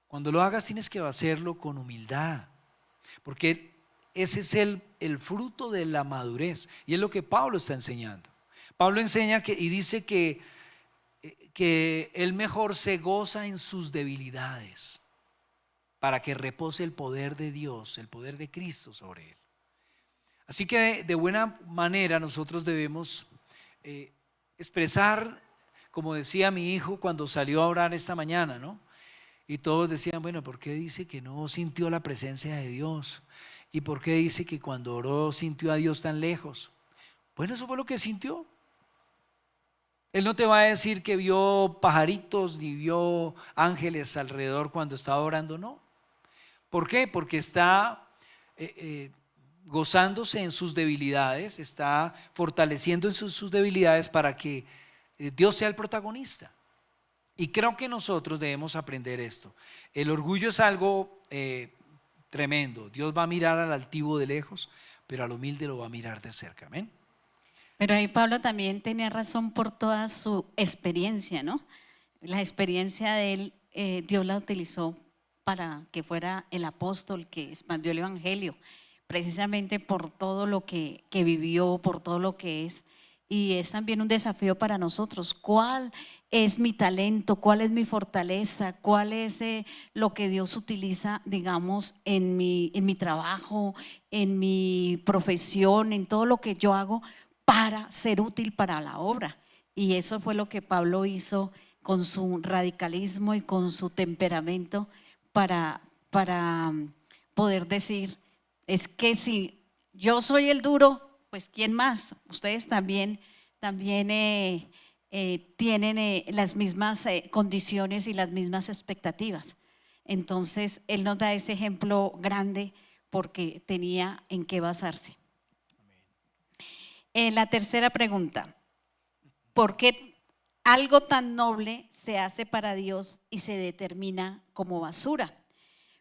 Cuando lo hagas tienes que hacerlo con humildad, porque ese es el fruto de la madurez, y es lo que Pablo está enseñando. Pablo enseña y dice que él mejor se goza en sus debilidades para que repose el poder de Dios, el poder de Cristo sobre él. Así que de buena manera nosotros debemos expresar, como decía mi hijo cuando salió a orar esta mañana, ¿no? Y todos decían, bueno, ¿por qué dice que no sintió la presencia de Dios? ¿Y por qué dice que cuando oró sintió a Dios tan lejos? Bueno, eso fue lo que sintió. Él no te va a decir que vio pajaritos ni vio ángeles alrededor cuando estaba orando, no. ¿Por qué? Porque está gozándose en sus debilidades, está fortaleciendo en sus debilidades para que Dios sea el protagonista. Y creo que nosotros debemos aprender esto. El orgullo es algo tremendo. Dios va a mirar al altivo de lejos, pero al humilde lo va a mirar de cerca. Amén. Pero ahí Pablo también tenía razón por toda su experiencia, ¿no? La experiencia de él, Dios la utilizó para que fuera el apóstol que expandió el evangelio, precisamente por todo lo que vivió, por todo lo que es. y es también un desafío para nosotros. ¿Cuál es mi talento? ¿Cuál es mi fortaleza? ¿Cuál es lo que Dios utiliza, digamos, en mi trabajo, en mi profesión, en todo lo que yo hago para ser útil para la obra? Y eso fue lo que Pablo hizo con su radicalismo y con su temperamento para poder decir, es que si yo soy el duro, pues ¿quién más? Ustedes también tienen las mismas condiciones y las mismas expectativas. Entonces, él nos da ese ejemplo grande porque tenía en qué basarse. La tercera pregunta, ¿por qué algo tan noble se hace para Dios y se determina como basura?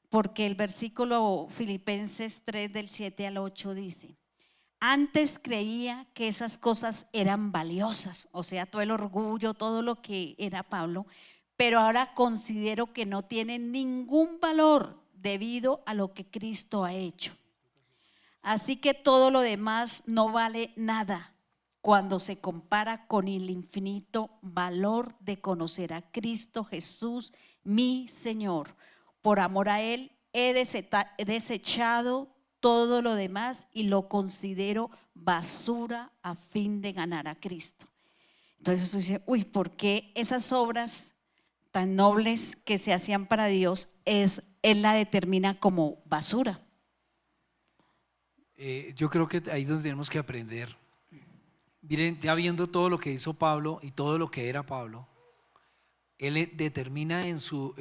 Porque el versículo Filipenses 3 del 7 al 8 dice: antes creía que esas cosas eran valiosas, o sea, todo el orgullo, todo lo que era Pablo, pero ahora considero que no tienen ningún valor debido a lo que Cristo ha hecho. Así que todo lo demás no vale nada cuando se compara con el infinito valor de conocer a Cristo Jesús, mi Señor. Por amor a Él he desechado todo lo demás y lo considero basura a fin de ganar a Cristo. Entonces tú dices, uy, ¿por qué esas obras tan nobles que se hacían para Dios, Él la determina como basura? Yo creo que ahí es donde tenemos que aprender. Miren, ya viendo todo lo que hizo Pablo y todo lo que era Pablo, él determina en su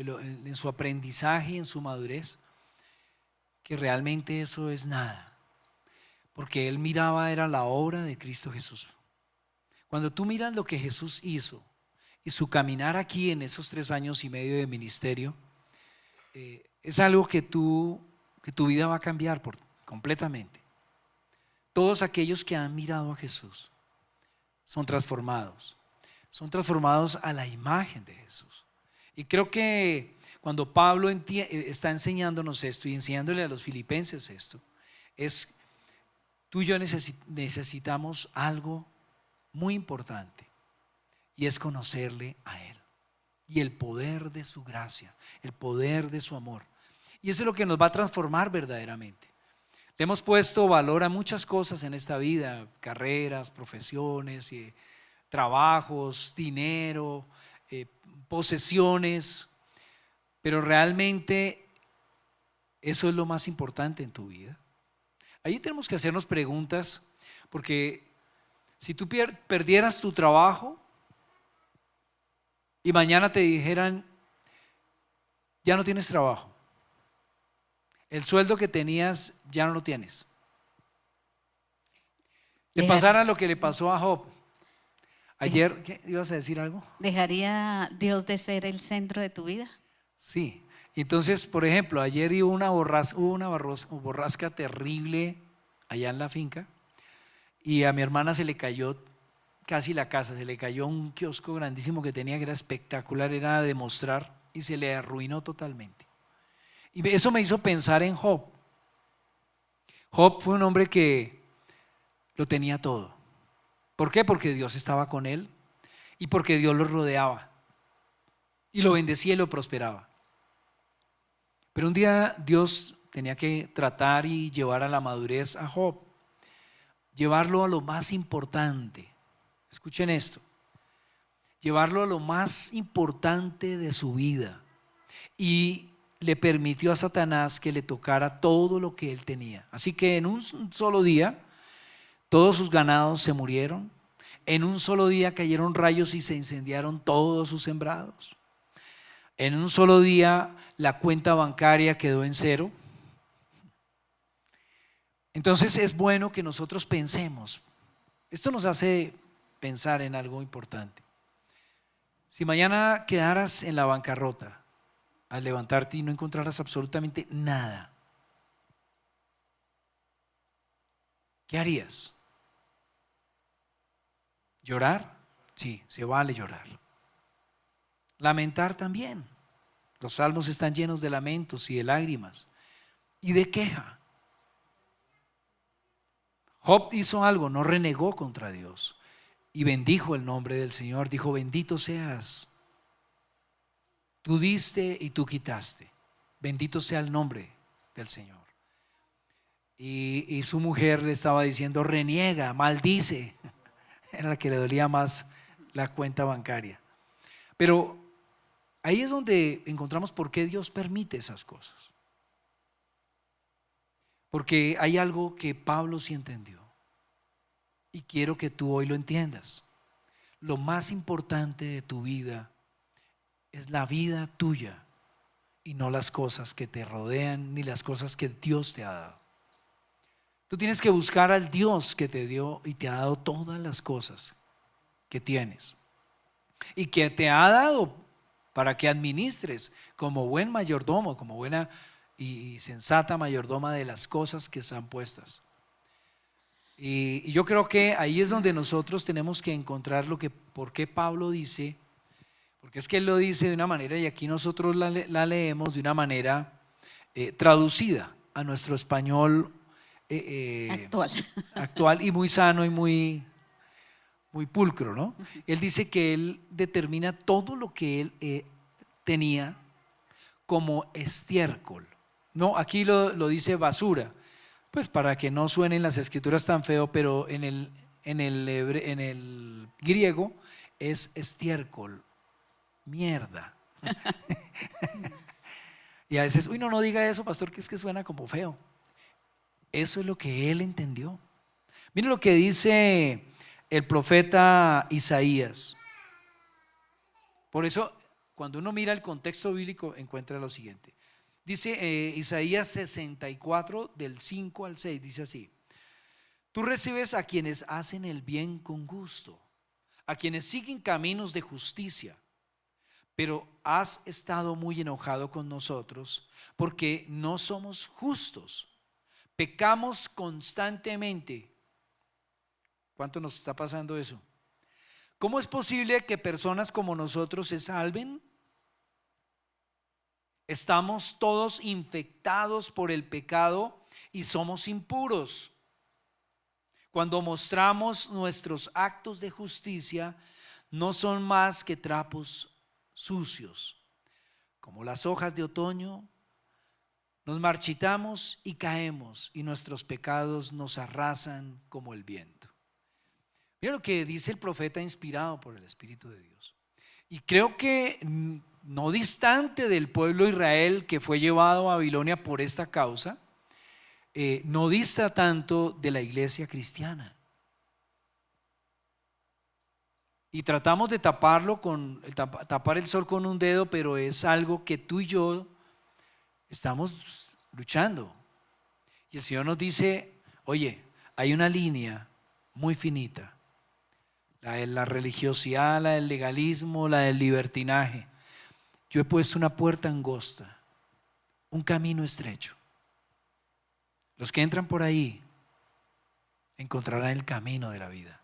aprendizaje, en su madurez, que realmente eso es nada, porque él miraba era la obra de Cristo Jesús. Cuando tú miras lo que Jesús hizo y su caminar aquí en esos 3 años y medio de ministerio, es algo que tu vida va a cambiar completamente. Todos aquellos que han mirado a Jesús son transformados a la imagen de Jesús. Y creo que cuando Pablo está enseñándonos esto y enseñándole a los filipenses esto, tú y yo necesitamos algo muy importante, y es conocerle a Él y el poder de su gracia, el poder de su amor. Y eso es lo que nos va a transformar verdaderamente. Le hemos puesto valor a muchas cosas en esta vida, carreras, profesiones, trabajos, dinero, posesiones, pero realmente eso es lo más importante en tu vida. Ahí tenemos que hacernos preguntas, porque si tú perdieras tu trabajo y mañana te dijeran, ya no tienes trabajo, el sueldo que tenías ya no lo tienes, le pasara lo que le pasó a Job. Ayer, ¿qué ibas a decir algo? ¿Dejaría Dios de ser el centro de tu vida? Sí. Entonces, por ejemplo, ayer hubo una borrasca terrible allá en la finca, y a mi hermana se le cayó casi la casa, se le cayó un kiosco grandísimo que tenía, que era espectacular, era de mostrar, y se le arruinó totalmente. Y eso me hizo pensar en Job. Job fue un hombre que lo tenía todo. ¿Por qué? Porque Dios estaba con él y porque Dios lo rodeaba y lo bendecía y lo prosperaba. Pero un día Dios tenía que tratar y llevar a la madurez a Job, llevarlo a lo más importante. Escuchen esto, llevarlo a lo más importante de su vida, y le permitió a Satanás que le tocara todo lo que él tenía. Así que en un solo día todos sus ganados se murieron, en un solo día cayeron rayos y se incendiaron todos sus sembrados, en un solo día la cuenta bancaria quedó en 0. Entonces es bueno que nosotros pensemos. Esto nos hace pensar en algo importante. Si mañana quedaras en la bancarrota, al levantarte y no encontraras absolutamente nada, ¿qué harías? ¿Llorar? Sí, se vale llorar. Lamentar también. Los salmos están llenos de lamentos y de lágrimas y de queja. Job hizo algo, no renegó contra Dios. y bendijo el nombre del Señor. Dijo: bendito seas. Tú diste y tú quitaste. Bendito sea el nombre del Señor. Y su mujer le estaba diciendo: reniega, maldice. Era la que le dolía más la cuenta bancaria. Pero ahí es donde encontramos por qué Dios permite esas cosas. Porque hay algo que Pablo sí entendió. Y quiero que tú hoy lo entiendas. Lo más importante de tu vida es la vida tuya y no las cosas que te rodean ni las cosas que Dios te ha dado. Tú tienes que buscar al Dios que te dio y te ha dado todas las cosas que tienes y que te ha dado para que administres como buen mayordomo, como buena y sensata mayordoma de las cosas que están puestas. Y yo creo que ahí es donde nosotros tenemos que encontrar por qué Pablo dice, porque es que él lo dice de una manera y aquí nosotros la leemos de una manera traducida a nuestro español actual y muy sano y muy pulcro, ¿no? Él dice que él determina todo lo que él tenía como estiércol. No, aquí lo dice basura, pues para que no suenen las escrituras tan feo, pero en el griego es estiércol, mierda. Y a veces, uy, no diga eso, pastor, que es que suena como feo. Eso es lo que él entendió. Miren lo que dice el profeta Isaías. Por eso, cuando uno mira el contexto bíblico, encuentra lo siguiente. Dice Isaías 64, del 5 al 6, dice así: tú recibes a quienes hacen el bien con gusto, a quienes siguen caminos de justicia, pero has estado muy enojado con nosotros porque no somos justos. Pecamos constantemente. ¿Cuánto nos está pasando eso? ¿Cómo es posible que personas como nosotros se salven? Estamos todos infectados por el pecado y somos impuros. Cuando mostramos nuestros actos de justicia, no son más que trapos sucios. Como las hojas de otoño, nos marchitamos y caemos, y nuestros pecados nos arrasan como el viento. Mira lo que dice el profeta inspirado por el Espíritu de Dios. Y creo que no distante del pueblo de Israel que fue llevado a Babilonia por esta causa, no dista tanto de la iglesia cristiana. Y tratamos de tapar el sol con un dedo, pero es algo que tú y yo estamos luchando. Y el Señor nos dice: oye, hay una línea muy finita, la de la religiosidad, la del legalismo, la del libertinaje. Yo he puesto una puerta angosta, un camino estrecho. Los que entran por ahí encontrarán el camino de la vida.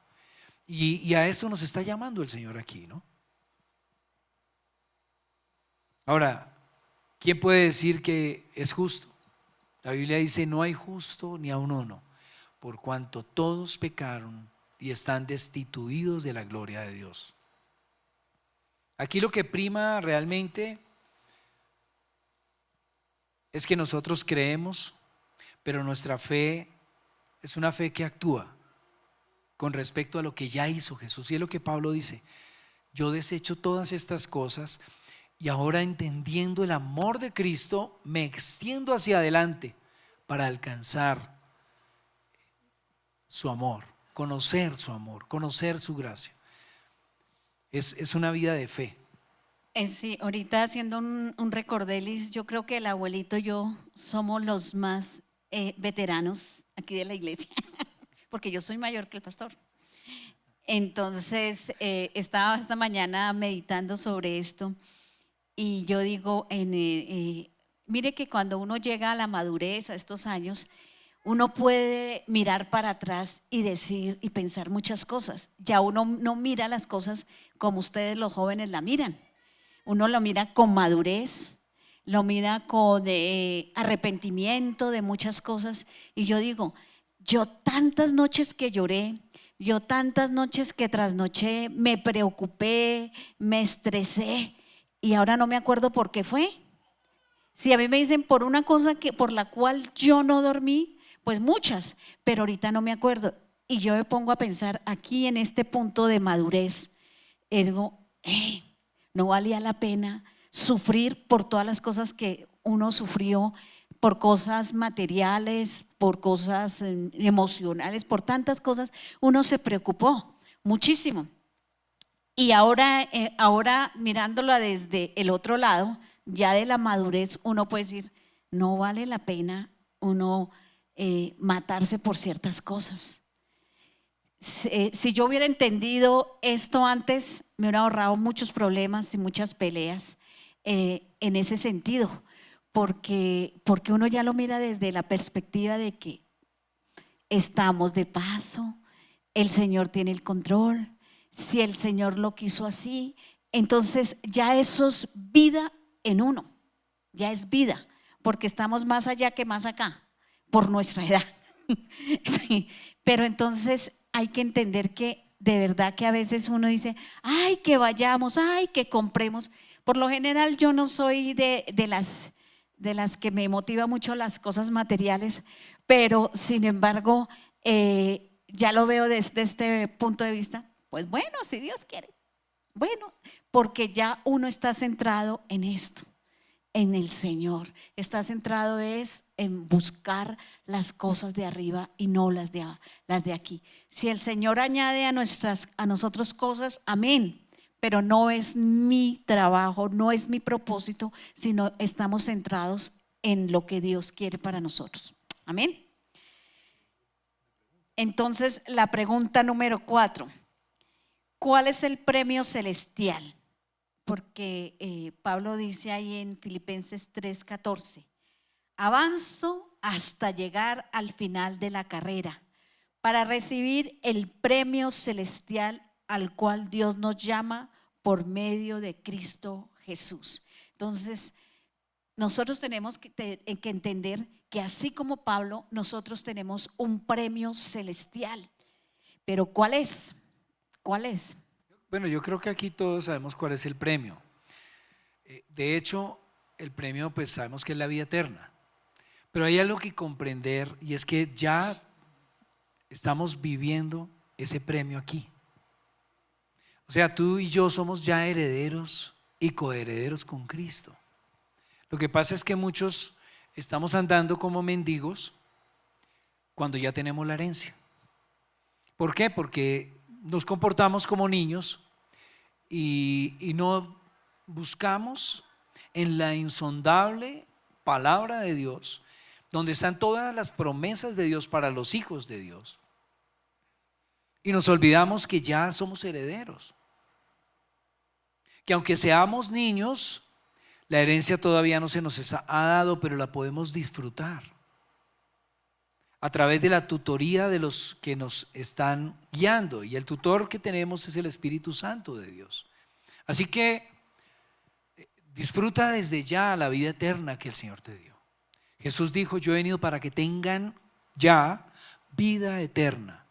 Y a esto nos está llamando el Señor aquí, ¿no? Ahora, ¿quién puede decir que es justo? La Biblia dice: no hay justo ni aun uno, por cuanto todos pecaron y están destituidos de la gloria de Dios. Aquí lo que prima realmente es que nosotros creemos, pero nuestra fe es una fe que actúa con respecto a lo que ya hizo Jesús. Y es lo que Pablo dice: yo desecho todas estas cosas y ahora, entendiendo el amor de Cristo, me extiendo hacia adelante para alcanzar su amor, conocer su amor, conocer su gracia. Es una vida de fe. Sí, ahorita haciendo un recordelis, yo creo que el abuelito y yo somos los más veteranos aquí de la iglesia, porque yo soy mayor que el pastor. Entonces, estaba esta mañana meditando sobre esto y yo digo, mire que cuando uno llega a la madurez, a estos años, uno puede mirar para atrás y decir y pensar muchas cosas. Ya uno no mira las cosas como ustedes los jóvenes la miran. Uno lo mira con madurez, lo mira con arrepentimiento de muchas cosas. Y yo digo, yo tantas noches que lloré Yo tantas noches que trasnoché, me preocupé, me estresé y ahora no me acuerdo por qué fue. Si a mí me dicen por una cosa por la cual yo no dormí, pues muchas, pero ahorita no me acuerdo. Y yo me pongo a pensar aquí en este punto de madurez, y digo, no valía la pena sufrir por todas las cosas que uno sufrió, por cosas materiales, por cosas emocionales, por tantas cosas, uno se preocupó muchísimo. Y ahora mirándola desde el otro lado, ya de la madurez, uno puede decir, no vale la pena uno matarse por ciertas cosas. Si yo hubiera entendido esto antes, me hubiera ahorrado muchos problemas y muchas peleas en ese sentido, porque uno ya lo mira desde la perspectiva de que estamos de paso, el Señor tiene el control, si el Señor lo quiso así, entonces ya eso es vida en uno, ya es vida, porque estamos más allá que más acá, por nuestra edad. Sí, pero entonces hay que entender que de verdad que a veces uno dice, ay, que vayamos, ay, que compremos. Por lo general yo no soy de las que me motiva mucho las cosas materiales, pero sin embargo ya lo veo desde este punto de vista, pues bueno, si Dios quiere, bueno, porque ya uno está centrado en esto, en el Señor, está centrado es en buscar las cosas de arriba y no las de aquí. Si el Señor añade a nosotros cosas, amén, pero no es mi trabajo, no es mi propósito, sino estamos centrados en lo que Dios quiere para nosotros. Amén. Entonces, la pregunta número 4, ¿cuál es el premio celestial? Porque Pablo dice ahí en Filipenses 3:14, avanzo hasta llegar al final de la carrera para recibir el premio celestial al cual Dios nos llama por medio de Cristo Jesús. Entonces, nosotros tenemos que entender que así como Pablo, nosotros tenemos un premio celestial. Pero ¿cuál es? ¿Cuál es? Bueno, yo creo que aquí todos sabemos cuál es el premio. De hecho, el premio pues sabemos que es la vida eterna. Pero hay algo que comprender y es que ya estamos viviendo ese premio aquí. O sea, tú y yo somos ya herederos y coherederos con Cristo. Lo que pasa es que muchos estamos andando como mendigos cuando ya tenemos la herencia. ¿Por qué? Porque nos comportamos como niños y no buscamos en la insondable palabra de Dios, donde están todas las promesas de Dios para los hijos de Dios. Y nos olvidamos que ya somos herederos. Que aunque seamos niños, la herencia todavía no se nos ha dado, pero la podemos disfrutar a través de la tutoría de los que nos están guiando. Y el tutor que tenemos es el Espíritu Santo de Dios. Así que disfruta desde ya la vida eterna que el Señor te dio. Jesús dijo, yo he venido para que tengan ya vida eterna,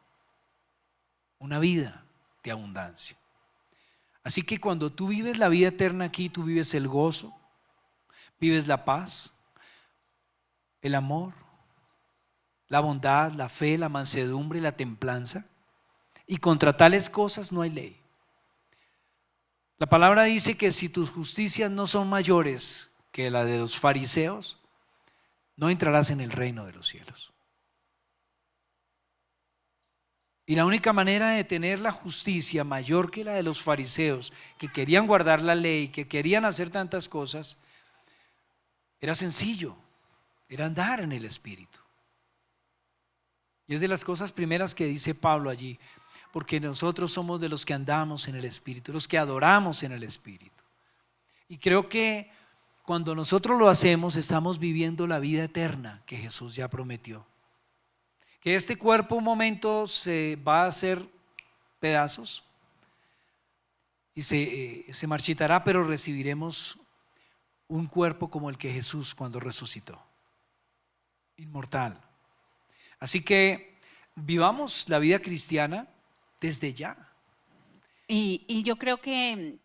una vida de abundancia. Así que cuando tú vives la vida eterna aquí, tú vives el gozo, vives la paz, el amor, la bondad, la fe, la mansedumbre y la templanza. Y contra tales cosas no hay ley. La palabra dice que si tus justicias no son mayores que la de los fariseos, no entrarás en el reino de los cielos. Y la única manera de tener la justicia mayor que la de los fariseos, que querían guardar la ley, que querían hacer tantas cosas, era sencillo, era andar en el Espíritu. Y es de las cosas primeras que dice Pablo allí, porque nosotros somos de los que andamos en el Espíritu, los que adoramos en el Espíritu. Y creo que cuando nosotros lo hacemos, estamos viviendo la vida eterna que Jesús ya prometió. Que este cuerpo un momento se va a hacer pedazos y se marchitará, pero recibiremos un cuerpo como el que Jesús cuando resucitó, inmortal. Así que vivamos la vida cristiana desde ya. Y yo creo que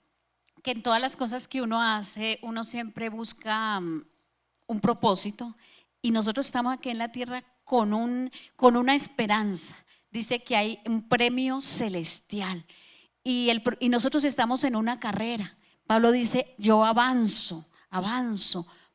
en todas las cosas que uno hace, uno siempre busca un propósito, y nosotros estamos aquí en la tierra con una esperanza. Dice que hay un premio celestial y nosotros estamos en una carrera. Pablo dice, yo avanzo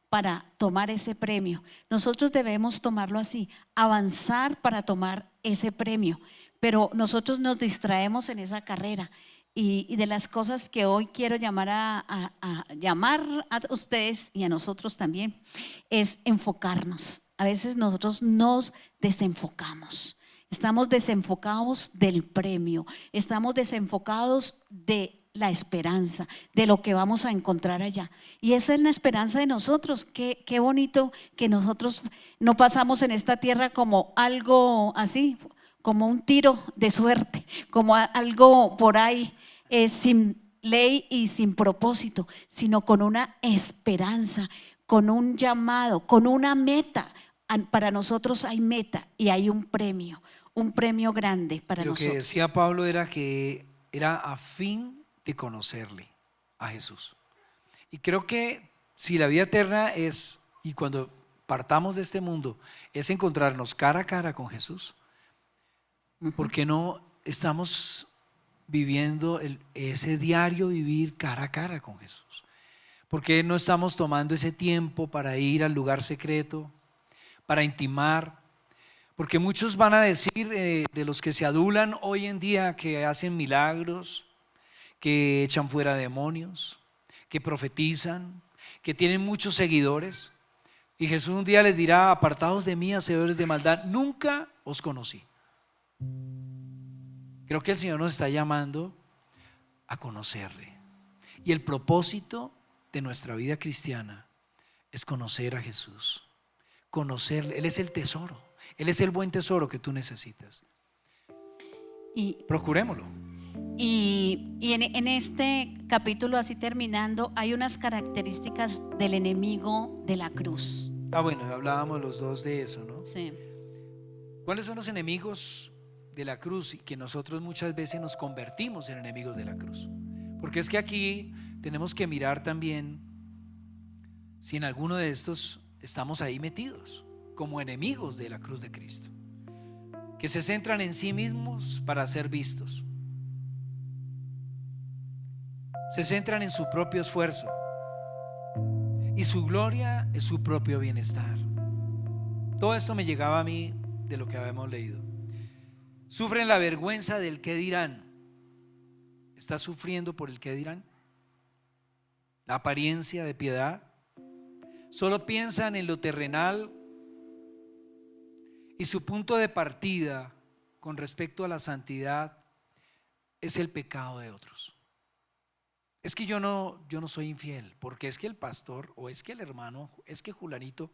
para tomar ese premio. Nosotros debemos tomarlo así, avanzar para tomar ese premio, pero nosotros nos distraemos en esa carrera. Y de las cosas que hoy quiero llamar llamar a ustedes y a nosotros también es enfocarnos. A veces nosotros nos desenfocamos. Estamos desenfocados del premio, estamos desenfocados de la esperanza, de lo que vamos a encontrar allá. Y esa es la esperanza de nosotros. Qué bonito que nosotros no pasamos en esta tierra como algo así, como un tiro de suerte, como algo por ahí sin ley y sin propósito, sino con una esperanza, con un llamado, con una meta. Para nosotros hay meta y hay un premio grande para Lo nosotros. que decía Pablo era que era a fin de conocerle a Jesús. Y creo que si la vida eterna es, y cuando partamos de este mundo, es encontrarnos cara a cara con Jesús, ¿por qué no estamos viviendo ese diario vivir cara a cara con Jesús? ¿Por qué no estamos tomando ese tiempo para ir al lugar secreto, para intimar? Porque muchos van a decir de los que se adulan hoy en día que hacen milagros, que echan fuera demonios, que profetizan, que tienen muchos seguidores. Y Jesús un día les dirá, apartados de mí, hacedores de maldad, nunca os conocí. Creo que el Señor nos está llamando a conocerle. Y el propósito de nuestra vida cristiana es conocer a Jesús. Conocerle, Él es el tesoro. Él es el buen tesoro que tú necesitas. Y procurémoslo. Y en este capítulo, así terminando, hay unas características del enemigo de la cruz. Bueno, hablábamos los dos de eso, ¿no? Sí. ¿Cuáles son los enemigos de la cruz? Y que nosotros muchas veces nos convertimos en enemigos de la cruz. Porque es que aquí tenemos que mirar también si en alguno de estos estamos ahí metidos como enemigos de la cruz de Cristo, que se centran en sí mismos para ser vistos, se centran en su propio esfuerzo y su gloria es su propio bienestar. Todo esto me llegaba a mí de lo que habíamos leído. Sufren la vergüenza del qué dirán. ¿Estás sufriendo por el qué dirán? La apariencia de piedad. Solo piensan en lo terrenal y su punto de partida con respecto a la santidad es el pecado de otros. Es que yo no soy infiel, porque es que el pastor, o es que el hermano, es que Julanito,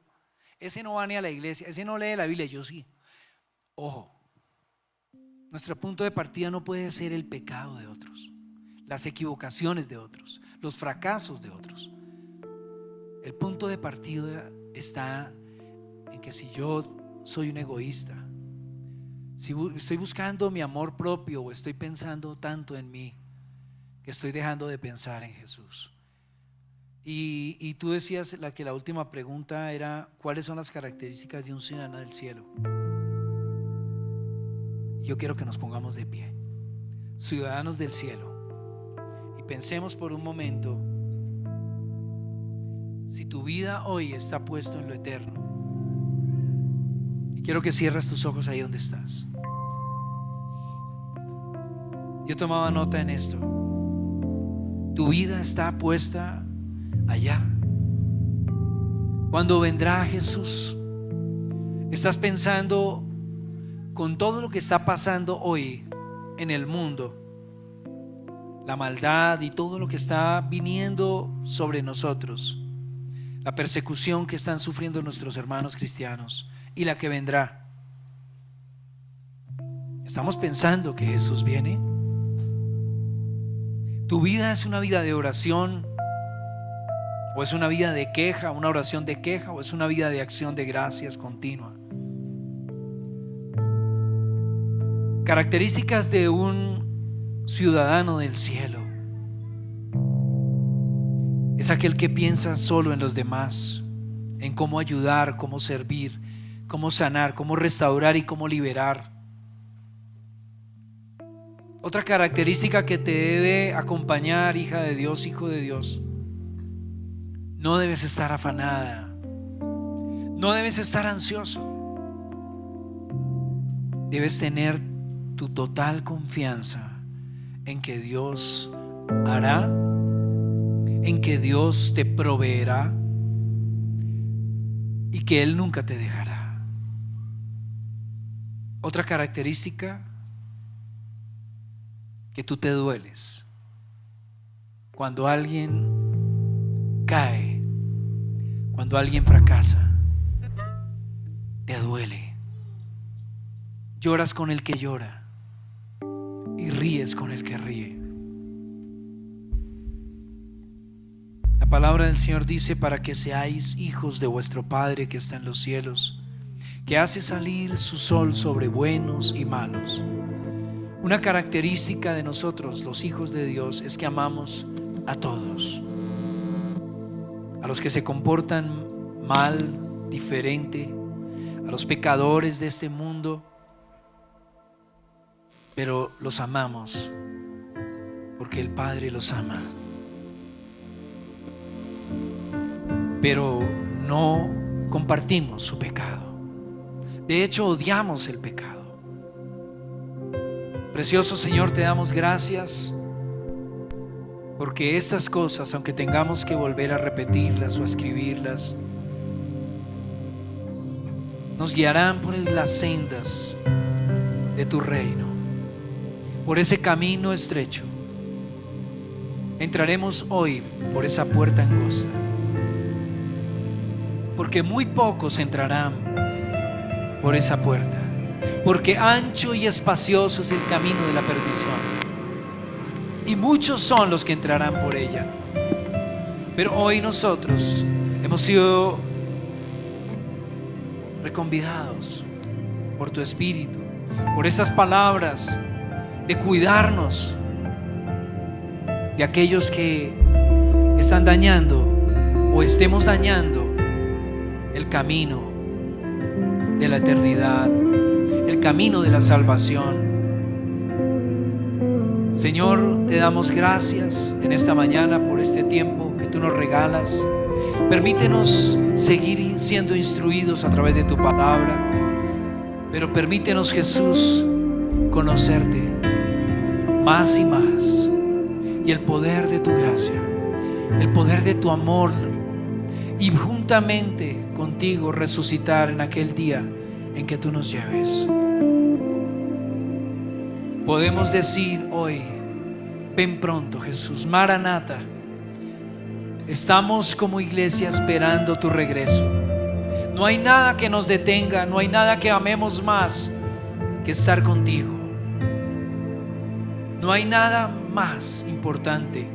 ese no va ni a la iglesia, ese no lee la Biblia, yo sí. Ojo, nuestro punto de partida no puede ser el pecado de otros, las equivocaciones de otros, los fracasos de otros. El punto de partida está en que si yo soy un egoísta, si estoy buscando mi amor propio o estoy pensando tanto en mí, que estoy dejando de pensar en Jesús. Y tú decías que la última pregunta era ¿cuáles son las características de un ciudadano del cielo? Yo quiero que nos pongamos de pie, ciudadanos del cielo, y pensemos por un momento si tu vida hoy está puesto en lo eterno. Y quiero que cierres tus ojos ahí donde estás. Yo tomaba nota en esto. Tu vida está puesta allá. Cuando vendrá Jesús, estás pensando con todo lo que está pasando hoy en el mundo, la maldad y todo lo que está viniendo sobre nosotros, la persecución que están sufriendo nuestros hermanos cristianos y la que vendrá. ¿Estamos pensando que Jesús viene? ¿Tu vida es una vida de oración? ¿O es una vida de queja, una oración de queja? ¿O es una vida de acción de gracias continua? Características de un ciudadano del cielo es aquel que piensa solo en los demás, en cómo ayudar, cómo servir, cómo sanar, cómo restaurar y cómo liberar. Otra característica que te debe acompañar, hija de Dios, hijo de Dios: no debes estar afanada, no debes estar ansioso. Debes tener tu total confianza en que Dios hará, en que Dios te proveerá y que Él nunca te dejará. Otra característica: que tú te dueles cuando alguien cae, cuando alguien fracasa. Te duele. Lloras con el que llora y ríes con el que ríe. La palabra del Señor dice: para que seáis hijos de vuestro Padre que está en los cielos, que hace salir su sol sobre buenos y malos. Una característica de nosotros, los hijos de Dios, es que amamos a todos, a los que se comportan mal, diferente, a los pecadores de este mundo, pero los amamos porque el Padre los ama. Pero no compartimos su pecado. De hecho, odiamos el pecado. Precioso Señor, te damos gracias porque estas cosas, aunque tengamos que volver a repetirlas o a escribirlas, nos guiarán por las sendas de tu reino, por ese camino estrecho. Entraremos hoy por esa puerta angosta, porque muy pocos entrarán por esa puerta, porque ancho y espacioso es el camino de la perdición, y muchos son los que entrarán por ella. Pero hoy nosotros hemos sido reconvidados por tu Espíritu, por estas palabras de cuidarnos de aquellos que están dañando o estemos dañando el camino de la eternidad, el camino de la salvación. Señor, te damos gracias en esta mañana por este tiempo que tú nos regalas. Permítenos seguir siendo instruidos a través de tu palabra, pero permítenos, Jesús, conocerte más y más, y el poder de tu gracia, el poder de tu amor, y juntamente contigo resucitar en aquel día en que tú nos lleves. Podemos decir hoy: ven pronto, Jesús, Maranata. Estamos como iglesia esperando tu regreso. No hay nada que nos detenga, no hay nada que amemos más que estar contigo. No hay nada más importante.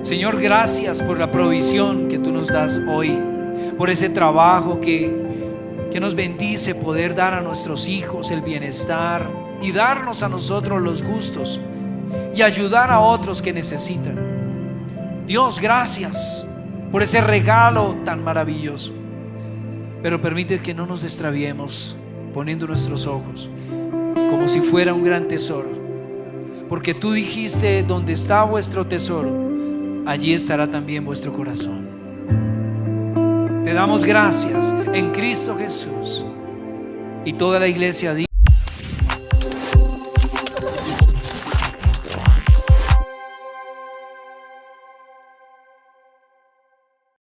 Señor, gracias por la provisión que tú nos das hoy, por ese trabajo que nos bendice poder dar a nuestros hijos el bienestar y darnos a nosotros los gustos y ayudar a otros que necesitan. Dios, gracias por ese regalo tan maravilloso, pero permite que no nos extraviemos poniendo nuestros ojos como si fuera un gran tesoro, porque tú dijiste: donde está vuestro tesoro, allí estará también vuestro corazón. Te damos gracias en Cristo Jesús. Y toda la iglesia dice: